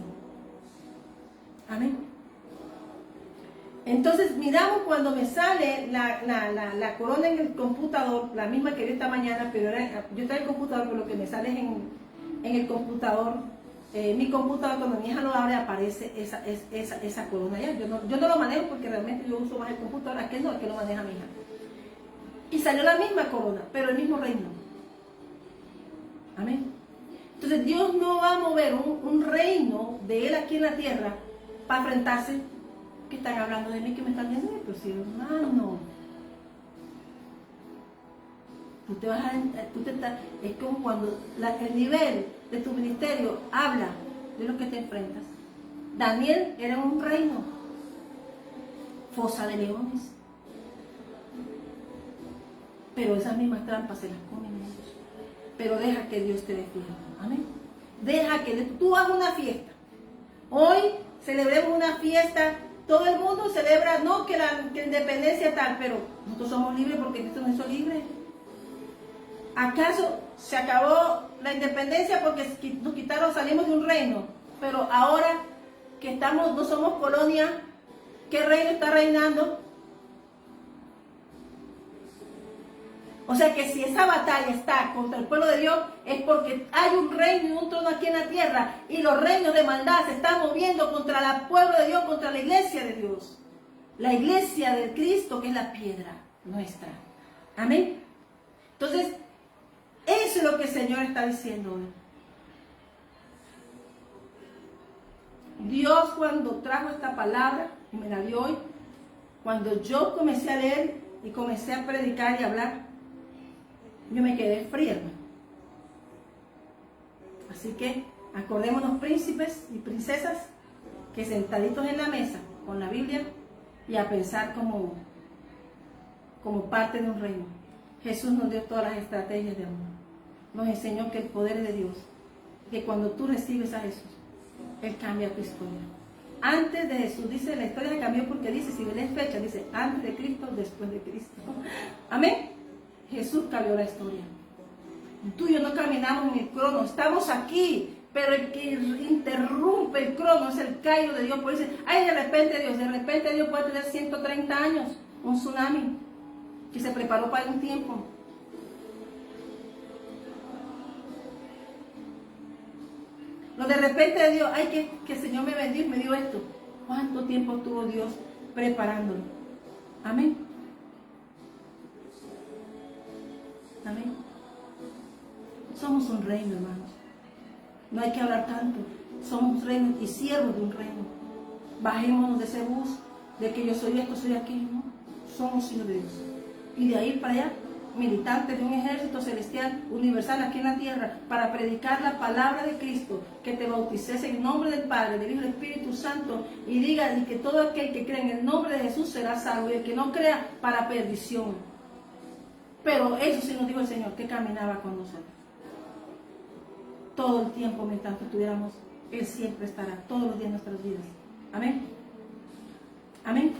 Amén. Entonces miramos cuando me sale la corona en el computador, la misma que vi esta mañana, pero yo traigo el computador, pero lo que me sale es en el computador. Mi computador, cuando mi hija lo abre, aparece esa corona ya. Yo no lo manejo porque realmente yo uso más el computador. Aquel no, el que lo maneja mi hija. Y salió la misma corona, pero el mismo reino. Amén. Entonces Dios no va a mover un reino de Él aquí en la tierra para enfrentarse ¿Qué están hablando de mí? ¿Qué me están diciendo? Pero si hermano, es como cuando el nivel de tu ministerio habla de lo que te enfrentas. Daniel era un reino, fosa de leones, pero esas mismas trampas se las comen ellos. Pero deja que Dios te defienda. Amén. Deja que tú hagas una fiesta. Hoy celebremos una fiesta. Todo el mundo celebra, no que la independencia tal, pero nosotros somos libres porque Cristo nos hizo libres. ¿Acaso se acabó la independencia porque nos quitaron, salimos de un reino? Pero ahora que no somos colonia, ¿qué reino está reinando? O sea que si esa batalla está contra el pueblo de Dios, es porque hay un reino y un trono aquí en la tierra, y los reinos de maldad se están moviendo contra el pueblo de Dios, contra la iglesia de Dios. La iglesia de Cristo, que es la piedra nuestra. Amén. Entonces, eso es lo que el Señor está diciendo hoy. Dios, cuando trajo esta palabra, y me la dio hoy, cuando yo comencé a leer y comencé a predicar y hablar, yo me quedé fría, hermano. Así que acordémonos, príncipes y princesas, que sentaditos en la mesa con la Biblia y a pensar como parte de un reino. Jesús nos dio todas las estrategias de amor. Nos enseñó que el poder es de Dios, que cuando tú recibes a Jesús, Él cambia tu historia. Antes de Jesús, dice, la historia cambió porque dice, si ves fecha, dice, antes de Cristo, después de Cristo. Amén. Jesús cambió la historia. Tú y yo no caminamos en el crono, estamos aquí, pero el que interrumpe el crono es el Cairo de Dios. Por eso dice, ay, de repente Dios puede tener 130 años, un tsunami que se preparó para un tiempo. Lo de repente de Dios, ay, que el Señor me bendijo y me dio esto. ¿Cuánto tiempo tuvo Dios preparándolo? Amén. Amén. Somos un reino, hermanos. No hay que hablar tanto. Somos reinos y siervos de un reino. Bajémonos de ese bus de que yo soy esto, soy aquello. No. Somos hijos de Dios. Y de ahí para allá, militantes de un ejército celestial universal aquí en la tierra, para predicar la palabra de Cristo, que te bautices en el nombre del Padre, del Hijo y del Espíritu Santo, y diga y que todo aquel que cree en el nombre de Jesús será salvo, y el que no crea, para perdición. Pero eso sí nos dijo el Señor, que caminaba con nosotros. Todo el tiempo, mientras que estuviéramos, Él siempre estará, todos los días de nuestras vidas. Amén. Amén.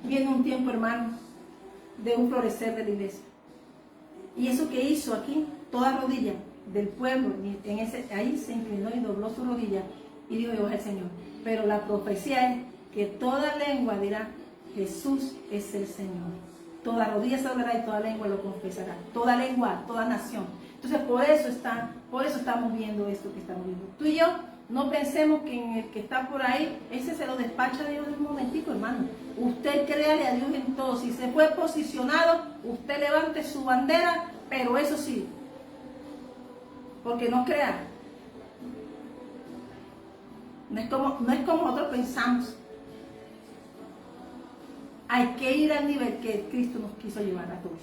Viene un tiempo, hermano, de un florecer de la iglesia. Y eso que hizo aquí, toda rodilla del pueblo, ahí se inclinó y dobló su rodilla y dijo, Dios es el Señor. Pero la profecía es que toda lengua dirá, Jesús es el Señor. Toda rodilla se doblará y toda lengua lo confesará. Toda lengua, toda nación. Entonces por eso estamos viendo esto que estamos viendo. Tú y yo no pensemos que en el que está por ahí, ese se lo despacha Dios en un momentico, hermano. Usted créale a Dios en todo. Si se fue posicionado, usted levante su bandera, pero eso sí, porque no crea. No es como nosotros pensamos. Hay que ir al nivel que Cristo nos quiso llevar a todos.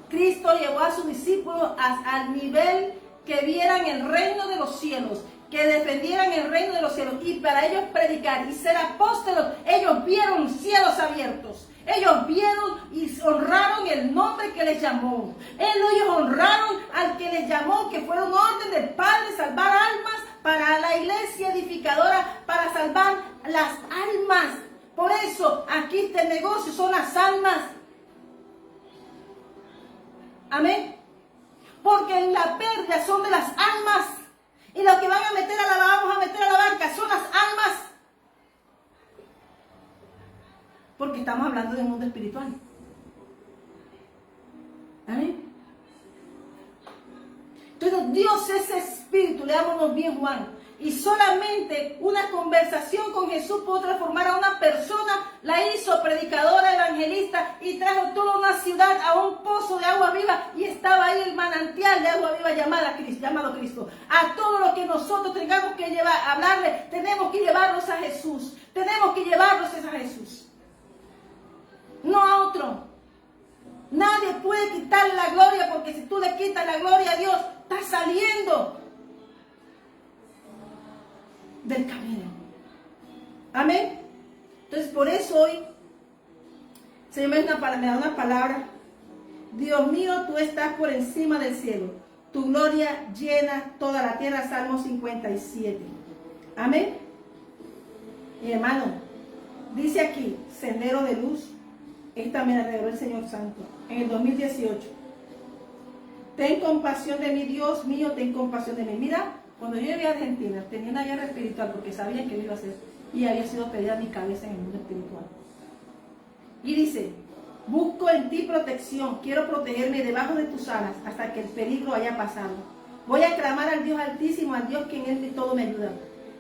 Cristo llevó a sus discípulos al nivel que vieran el reino de los cielos, que defendieran el reino de los cielos, y para ellos predicar y ser apóstolos, ellos vieron cielos abiertos. Ellos vieron y honraron el nombre que les llamó. Ellos honraron al que les llamó, que fue un orden del Padre, salvar almas para la iglesia edificadora, para salvar las almas. Por eso aquí este negocio son las almas. Amén. Porque en la pérdida son de las almas. Y lo que vamos a meter a la barca son las almas. Porque estamos hablando de un mundo espiritual. Amén. Entonces Dios es espíritu. estudiámonos bien Juan. Y solamente una conversación con Jesús pudo transformar a una persona, la hizo predicadora, evangelista y trajo toda una ciudad a un pozo de agua viva y estaba ahí el manantial de agua viva llamado Cristo. A todo lo que nosotros tengamos que llevar, hablarle, tenemos que llevarlos a Jesús. Tenemos que llevarlos a Jesús. No a otro. Nadie puede quitarle la gloria porque si tú le quitas la gloria a Dios, estás saliendo del camino. Amén. Entonces por eso hoy Señor me da una palabra. Dios mío, tú estás por encima del cielo. Tu gloria llena toda la tierra. Salmo 57. Amén. Mi hermano, dice aquí, sendero de luz. Esta me la reveló el Señor Santo en el 2018. Ten compasión de mí, Dios mío, ten compasión de mí. Mira, cuando yo llegué a Argentina, tenía una guerra espiritual porque sabía que iba a hacer y había sido pedida mi cabeza en el mundo espiritual. Y dice, busco en ti protección, quiero protegerme debajo de tus alas hasta que el peligro haya pasado. Voy a clamar al Dios Altísimo, al Dios que en él todo me ayuda.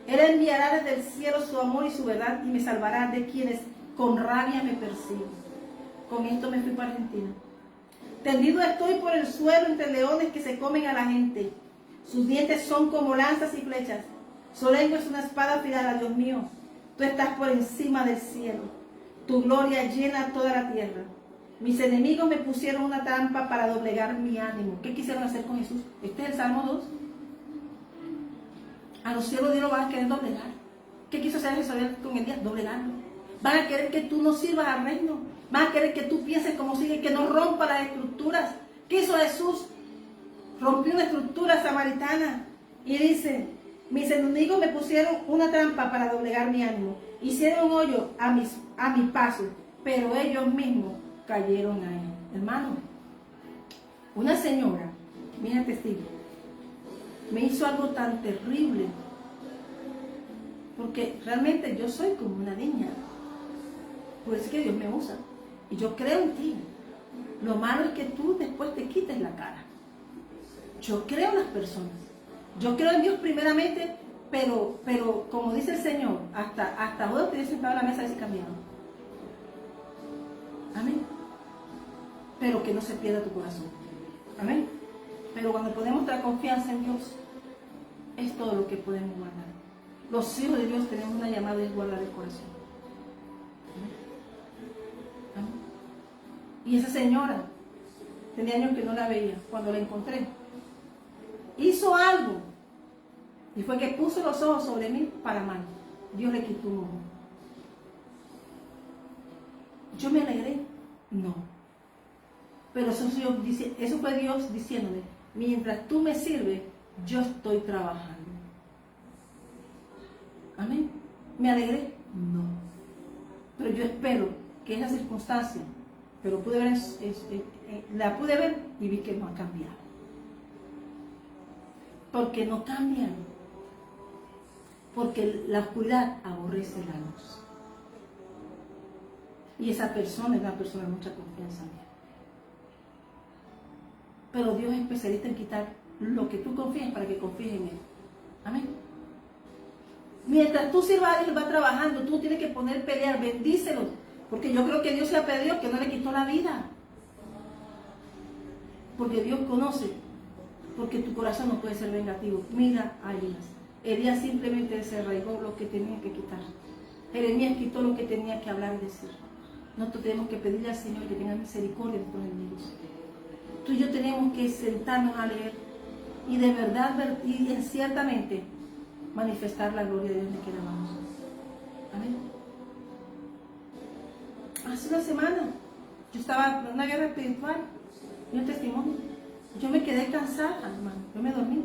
Él enviará desde el cielo su amor y su verdad y me salvará de quienes con rabia me persiguen. Con esto me fui para Argentina. Tendido estoy por el suelo entre leones que se comen a la gente. Sus dientes son como lanzas y flechas. Su lengua es una espada afilada. Dios mío, tú estás por encima del cielo. Tu gloria llena toda la tierra. Mis enemigos me pusieron una trampa para doblegar mi ánimo. ¿Qué quisieron hacer con Jesús? Este es el Salmo 2. A los cielos Dios lo van a querer doblegar. ¿Qué quiso hacer Jesús con el día? Doblegarlo. Van a querer que tú no sirvas al reino. Van a querer que tú pienses como sigue, que no rompa las estructuras. ¿Qué hizo Jesús? Rompió una estructura samaritana. Y dice, mis enemigos me pusieron una trampa para doblegar mi ánimo. Hicieron un hoyo a mi paso, pero ellos mismos cayeron ahí. Hermano, una señora, mira testigo, me hizo algo tan terrible. Porque realmente yo soy como una niña. Por eso es que Dios me usa. Y yo creo en ti. Lo malo es que tú después te quites la cara. Yo creo en las personas. Yo creo en Dios primeramente, pero como dice el Señor, hasta vos te hubiese sentado a la mesa y cambiado. Amén. Pero que no se pierda tu corazón. Amén. Pero cuando ponemos nuestra confianza en Dios, es todo lo que podemos guardar. Los hijos de Dios tenemos una llamada de guardar el corazón. Amén. Y esa señora, tenía años que no la veía, cuando la encontré, hizo algo, y fue que puso los ojos sobre mí para mal. Dios le quitó un ojo. ¿Yo me alegré? No. Pero eso fue Dios diciéndome, mientras tú me sirves, yo estoy trabajando. Amén. ¿Me alegré? No. Pero yo espero que esa circunstancia, pero la pude ver y vi que no ha cambiado. Porque no cambian. Porque la oscuridad aborrece la luz. Y esa persona es una persona de mucha confianza en Dios. Pero Dios es especialista en quitar lo que tú confías para que confíes en Él. Amén. Mientras tú sirvas a Dios, Él va trabajando. Tú tienes que pelear, bendícelo. Porque yo creo que Dios se ha pedido que no le quitó la vida. Porque Dios conoce. Porque tu corazón no puede ser vengativo. Mira a Elías. Elías simplemente se arraigó lo que tenía que quitar. Jeremías quitó lo que tenía que hablar y decir. Nosotros tenemos que pedirle al Señor que tenga misericordia de nuestros enemigos. Tú y yo tenemos que sentarnos a leer y de verdad y ciertamente manifestar la gloria de Dios de que amamos. Amén. Hace una semana yo estaba en una guerra espiritual y un testimonio. Yo me quedé cansada, hermano. Yo me dormí.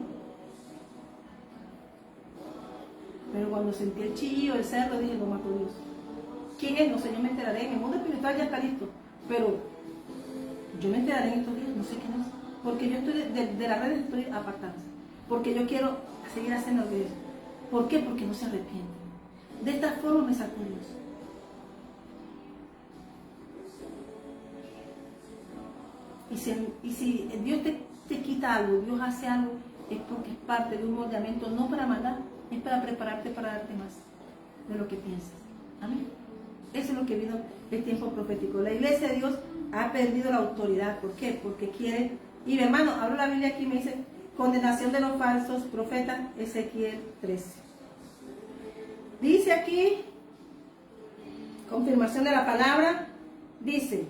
Pero cuando sentí el chillo, el cerdo, dije, lo mató Dios. ¿Quién es? No sé, yo me enteraré. En el mundo espiritual ya está listo. Pero yo me enteraré en estos días, no sé quién es. Porque yo estoy de las redes, estoy apartada. Porque yo quiero seguir haciendo lo que Dios. ¿Por qué? Porque no se arrepienten. De esta forma me sacó Dios. Y si Dios te quita algo, Dios hace algo, es porque es parte de un moldeamiento, no para mandar, es para prepararte para darte más de lo que piensas. Amén. Eso es lo que vino el tiempo profético. La iglesia de Dios ha perdido la autoridad. ¿Por qué? Porque quiere, y mi hermano, abro la Biblia aquí y me dice, condenación de los falsos profetas, Ezequiel 13. Dice aquí, confirmación de la palabra, dice,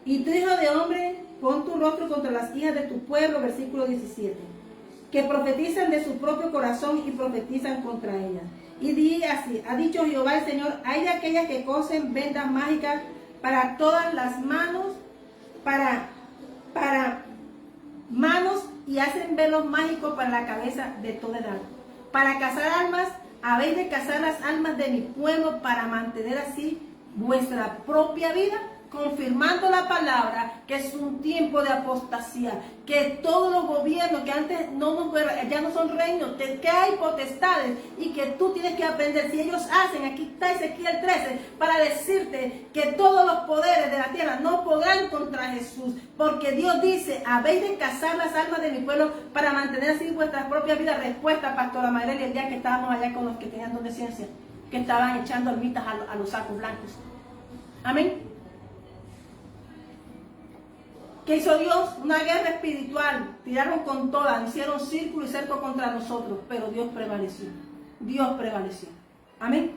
y tú, hijo de hombre, pon tu rostro contra las hijas de tu pueblo, versículo 17, que profetizan de su propio corazón y profetizan contra ellas. Y di así, ha dicho Jehová el Señor, hay de aquellas que cosen vendas mágicas para todas las manos, para manos, y hacen velos mágicos para la cabeza de toda edad. Para cazar almas, habéis de cazar las almas de mi pueblo para mantener así vuestra propia vida, confirmando la palabra que es un tiempo de apostasía, que todos los gobiernos que antes ya no son reinos, que hay potestades y que tú tienes que aprender. Si ellos hacen, aquí está Ezequiel 13, para decirte que todos los poderes de la tierra no podrán contra Jesús, porque Dios dice, habéis de cazar las almas de mi pueblo para mantener así vuestras propias vidas. Respuesta, Pastora Mayreli, el día que estábamos allá con los que tenían don de ciencia, que estaban echando almitas a los sacos blancos. Amén. ¿Qué hizo Dios? Una guerra espiritual. Tiraron con todas, hicieron círculo y cerco contra nosotros, pero Dios prevaleció. Dios prevaleció. Amén.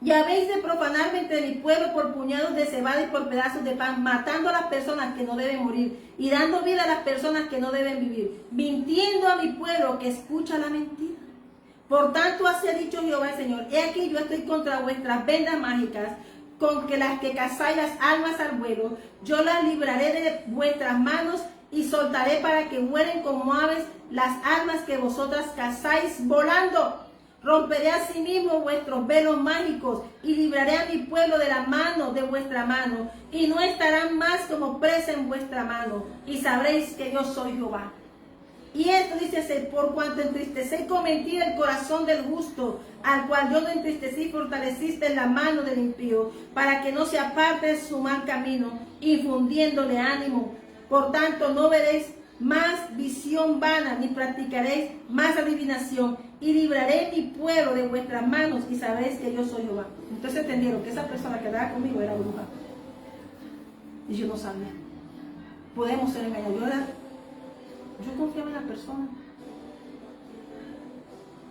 Y habéis de profanarme entre mi pueblo por puñados de cebada y por pedazos de pan, matando a las personas que no deben morir y dando vida a las personas que no deben vivir, mintiendo a mi pueblo que escucha la mentira. Por tanto, así ha dicho Jehová el Señor, he aquí yo estoy contra vuestras vendas mágicas, con que las que cazáis las almas al vuelo, yo las libraré de vuestras manos y soltaré para que mueren como aves las almas que vosotras cazáis volando. Romperé asimismo vuestros velos mágicos y libraré a mi pueblo de la mano de vuestra mano, y no estarán más como presa en vuestra mano, y sabréis que yo soy Jehová. Y esto dice, por cuanto entristecé con mentira el corazón del justo, al cual yo no entristecí, fortaleciste la mano del impío, para que no se aparte de su mal camino, infundiéndole ánimo. Por tanto, no veréis más visión vana, ni practicaréis más adivinación, y libraré mi pueblo de vuestras manos, y sabréis que yo soy Jehová. Entonces entendieron que esa persona que andaba conmigo era bruja. Y yo no sabía. Podemos ser engañados. Yo confiaba en la persona,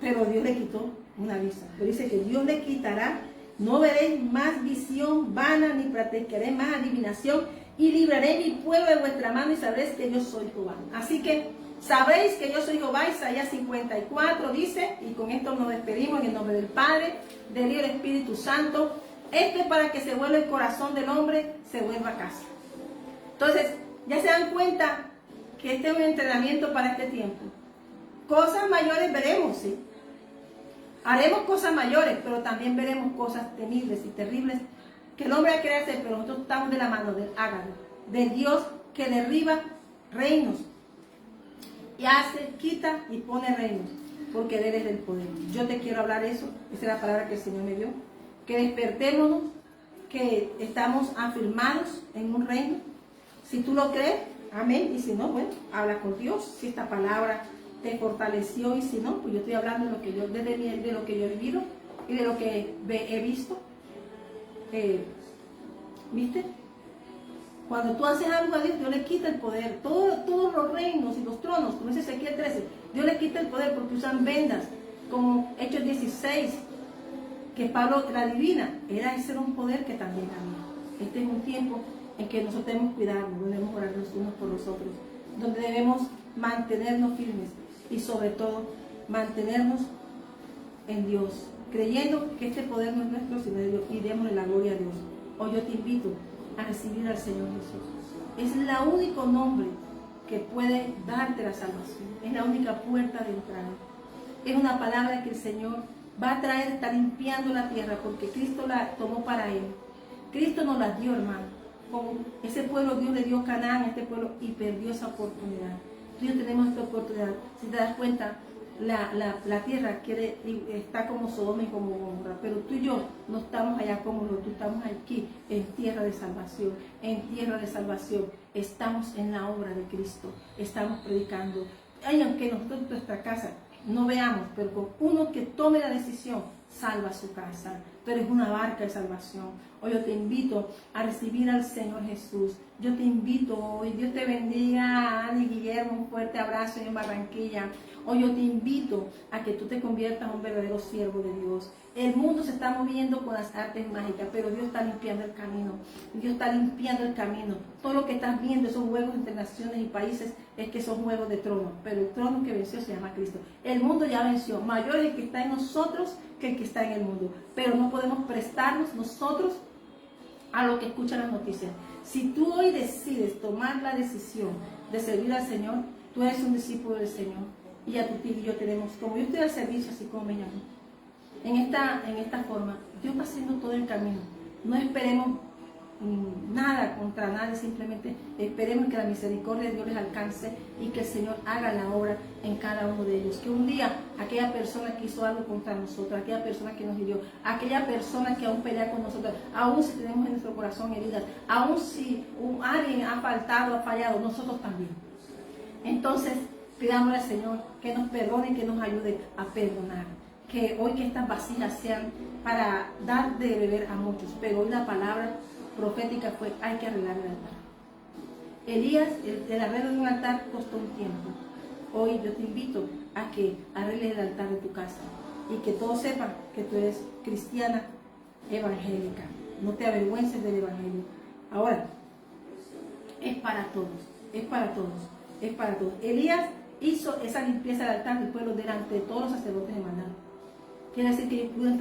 pero Dios le quitó una vista. Pero dice que Dios le quitará, no veréis más visión vana, ni practicaré más adivinación, y libraré mi pueblo de vuestra mano, y sabréis que yo soy Jehová. Así que sabréis que yo soy Jehová. Isaías 54 dice, y con esto nos despedimos en el nombre del Padre, del Hijo y del Espíritu Santo. Esto es para que se vuelva el corazón del hombre, se vuelva a casa. Entonces, ya se dan cuenta que este es un entrenamiento para este tiempo. Cosas mayores veremos, sí. Haremos cosas mayores, pero también veremos cosas temibles y terribles que el hombre quiere hacer, pero nosotros estamos de la mano del Ágado, del Dios que derriba reinos y hace, quita y pone reinos, porque Él es del poder. Yo te quiero hablar eso, esa es la palabra que el Señor me dio, que despertémonos, que estamos afirmados en un reino. Si tú lo crees, amén, y si no, bueno, habla con Dios, si esta palabra te fortaleció, y si no, pues yo estoy hablando de lo que yo, de lo que yo he vivido y de lo que he visto. ¿Viste? Cuando tú haces algo a Dios, Dios le quita el poder. Todos los reinos y los tronos, como dice Ezequiel 13, Dios le quita el poder porque usan vendas, como Hechos 16, que Pablo la adivina, ese era un poder que también había. Este es un tiempo en que nosotros debemos cuidarnos, debemos orar los unos por los otros, donde debemos mantenernos firmes y sobre todo mantenernos en Dios, creyendo que este poder no es nuestro, sino de Dios, y démosle la gloria a Dios. Hoy yo te invito a recibir al Señor Jesús. Es el único nombre que puede darte la salvación, es la única puerta de entrada. Es una palabra que el Señor va a traer, está limpiando la tierra, porque Cristo la tomó para Él. Cristo nos la dio, hermano. Con ese pueblo Dios le dio Canaán a este pueblo y perdió esa oportunidad. Tú y yo tenemos esta oportunidad. Si te das cuenta, la tierra está como Sodoma y como Gomorra, pero tú y yo no estamos allá como tú estamos aquí en tierra de salvación, en tierra de salvación. Estamos en la obra de Cristo, estamos predicando. aunque nosotros nuestra casa no veamos, pero con uno que tome la decisión, salva su casa. Tú eres una barca de salvación. Hoy yo te invito a recibir al Señor Jesús. Yo te invito hoy. Dios te bendiga, Ana y Guillermo. Un fuerte abrazo en Barranquilla. Hoy yo te invito a que tú te conviertas en un verdadero siervo de Dios. El mundo se está moviendo con las artes mágicas, pero Dios está limpiando el camino. Dios está limpiando el camino. Todo lo que estás viendo, esos juegos entre naciones y países, es que son juegos de trono. Pero el trono que venció se llama Cristo. El mundo ya venció. Mayor es el que está en nosotros que el que está en el mundo. Pero no podemos prestarnos nosotros a lo que escuchan las noticias. Si tú hoy decides tomar la decisión de servir al Señor, tú eres un discípulo del Señor. Y a tu tío y yo tenemos, como yo estoy al servicio, así como me llamo. En esta forma, Dios va haciendo todo el camino. No esperemos nada contra nadie, simplemente esperemos que la misericordia de Dios les alcance y que el Señor haga la obra en cada uno de ellos. Que un día aquella persona que hizo algo contra nosotros, aquella persona que nos hirió, aquella persona que aún pelea con nosotros, aún si tenemos en nuestro corazón heridas, aún si alguien ha faltado, ha fallado, nosotros también. Entonces, pidámosle al Señor que nos perdone y que nos ayude a perdonar. Que hoy que estas vasijas sean para dar de beber a muchos. Pero hoy la palabra profética fue: hay que arreglar el altar. Elías, el arreglo de un altar costó un tiempo. Hoy yo te invito a que arregles el altar de tu casa y que todos sepan que tú eres cristiana evangélica. No te avergüences del evangelio. Ahora, es para todos, es para todos, es para todos. Elías hizo esa limpieza del altar del pueblo delante de todos los sacerdotes de Mananá. Quiere decir que ellos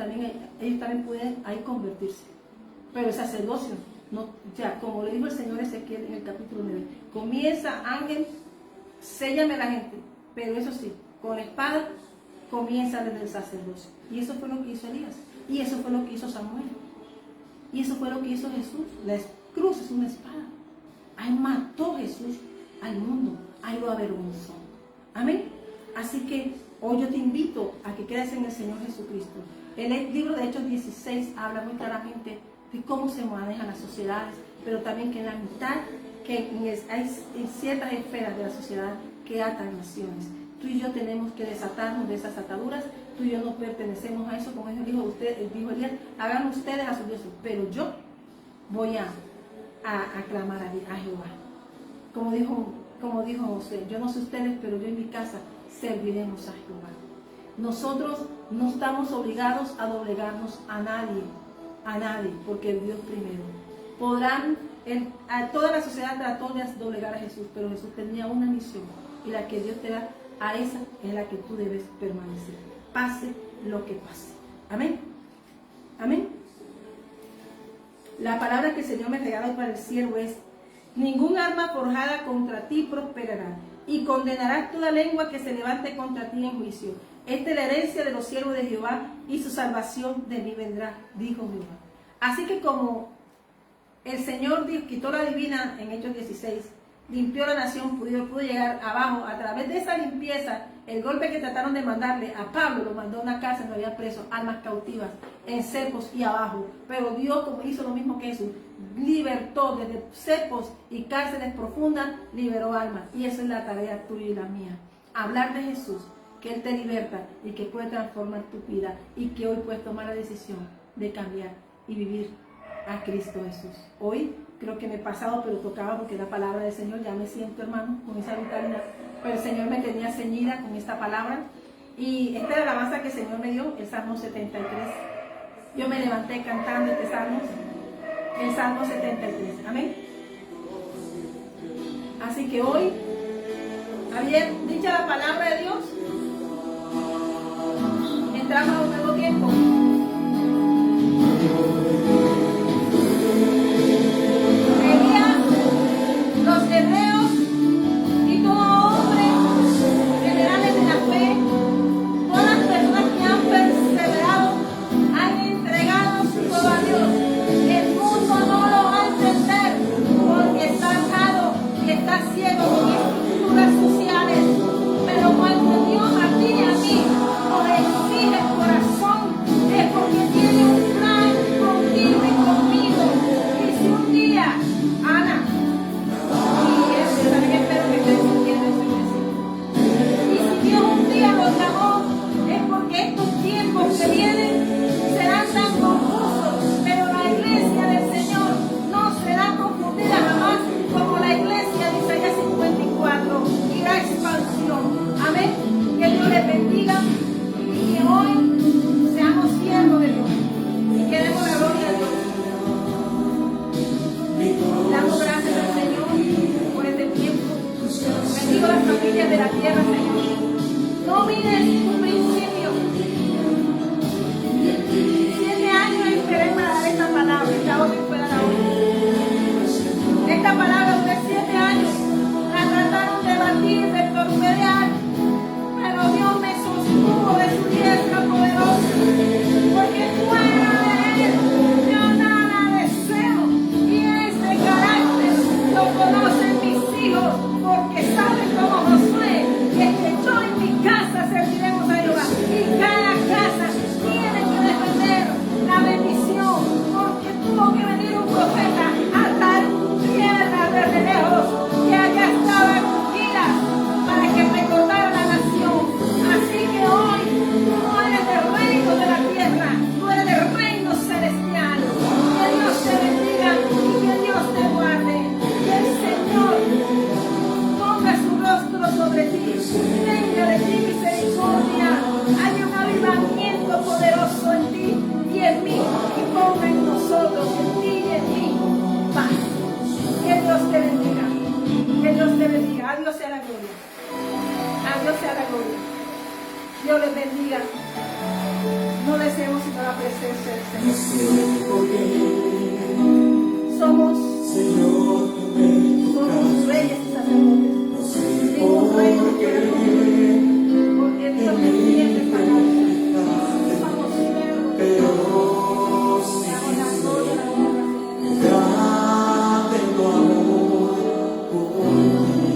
también pueden ahí convertirse. Pero el sacerdocio, no, ya, como le dijo el Señor Ezequiel en el capítulo 9, comienza, ángel, séllame a la gente, pero eso sí, con la espada comienza desde el sacerdocio. Y eso fue lo que hizo Elías, y eso fue lo que hizo Samuel, y eso fue lo que hizo Jesús. La cruz es una espada. Ahí mató Jesús al mundo, ahí lo avergonzó. Amén. Así que hoy yo te invito a que creas en el Señor Jesucristo. El libro de Hechos 16 habla muy claramente de cómo se manejan las sociedades, pero también que en la mitad, que hay en ciertas esferas de la sociedad que atan naciones. Tú y yo tenemos que desatarnos de esas ataduras. Tú y yo no pertenecemos a eso, como dijo Elías, hagan ustedes a sus dioses, pero yo voy a clamar a Jehová. Como dijo José, yo no sé ustedes, pero yo en mi casa serviremos a Jehová. Nosotros no estamos obligados a doblegarnos a nadie, porque el Dios primero. Toda la sociedad trató de doblegar a Jesús, pero Jesús tenía una misión, y la que Dios te da, a esa es la que tú debes permanecer, pase lo que pase. Amén. Amén. La palabra que el Señor me regala para el siervo es: ningún arma forjada contra ti prosperará, y condenarás toda lengua que se levante contra ti en juicio. Esta es la herencia de los siervos de Jehová, y su salvación de mí vendrá, dijo Jehová. Así que como el Señor quitó la divina en Hechos 16, limpió la nación, pudo llegar abajo. A través de esa limpieza, el golpe que trataron de mandarle a Pablo, lo mandó a una cárcel donde había presos, almas cautivas, en cepos y abajo. Pero Dios, como hizo lo mismo que Jesús, libertó desde cepos y cárceles profundas, liberó almas. Y esa es la tarea tuya y la mía. Hablar de Jesús, que Él te liberta y que puede transformar tu vida, y que hoy puedes tomar la decisión de cambiar y vivir a Cristo Jesús. Hoy creo que me he pasado, pero tocaba porque la palabra del Señor, ya me siento, hermano, con esa vitalidad, pero el Señor me tenía ceñida con esta palabra, y esta es la alabanza que el Señor me dio, el Salmo 73. Yo me levanté cantando este Salmo, el Salmo 73, amén. Así que hoy, bien dicha la palabra de Dios, entramos a un nuevo tiempo. Los hebreos y todo hombre generales de la fe, todas las personas que han perseverado, han entregado todo a Dios. El mundo no lo va a entender porque está atado y está ciego con estructuras sociales, pero cuando Dios Dios sea la gloria. A Dios sea la gloria. Dios les bendiga. No deseemos sino la presencia del No Señor. sé por qué, Somos Señor, tú me tocas. reyes y sacerdotes. No sé Ningún rey por nos puede qué, condenar, porque Dios me entiende esta causa. Somos siervos. pero Le damos la gloria, la honra, Señor. ya tengo amor por ti.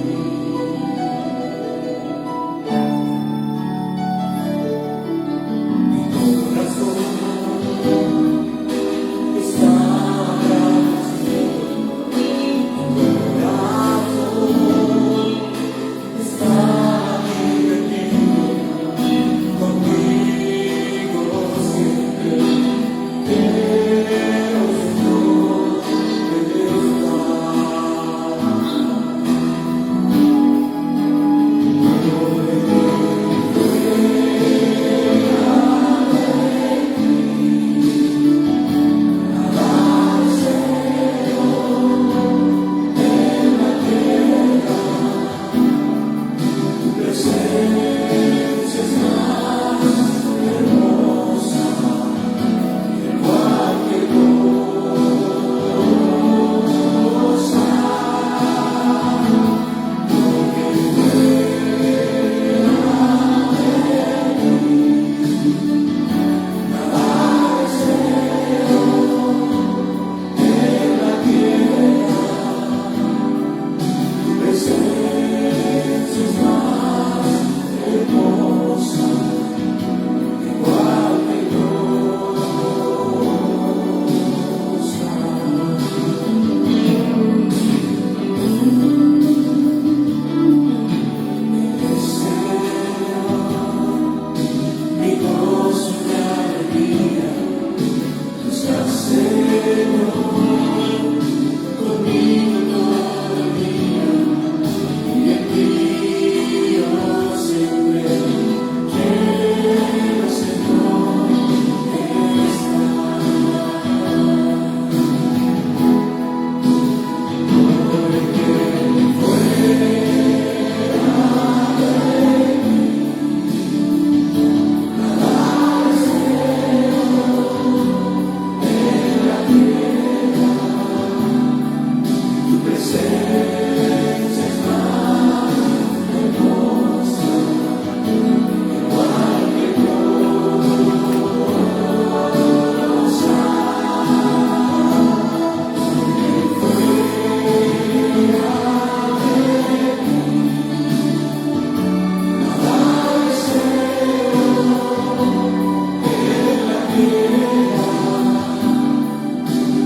Mi corazón está agradecido. Mi corazón está divertido contigo siempre. Quiero, Señor, tu presencia es más hermosa, igual que tu presencia es más hermosa, igual que mi gozo y mi alegría, tú estás, Señor, conmigo todo el día, y en ti yo siempre quiero, Señor, tu presencia es más hermosa, igual que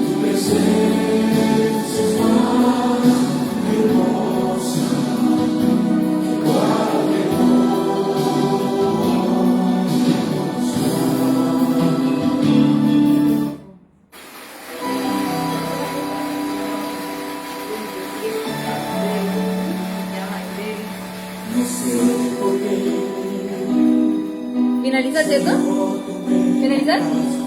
tu presencia es más hermosa, igual que no sé por qué. ¿Finalizas, cierto? Tú me ¿Finalizas? tocas.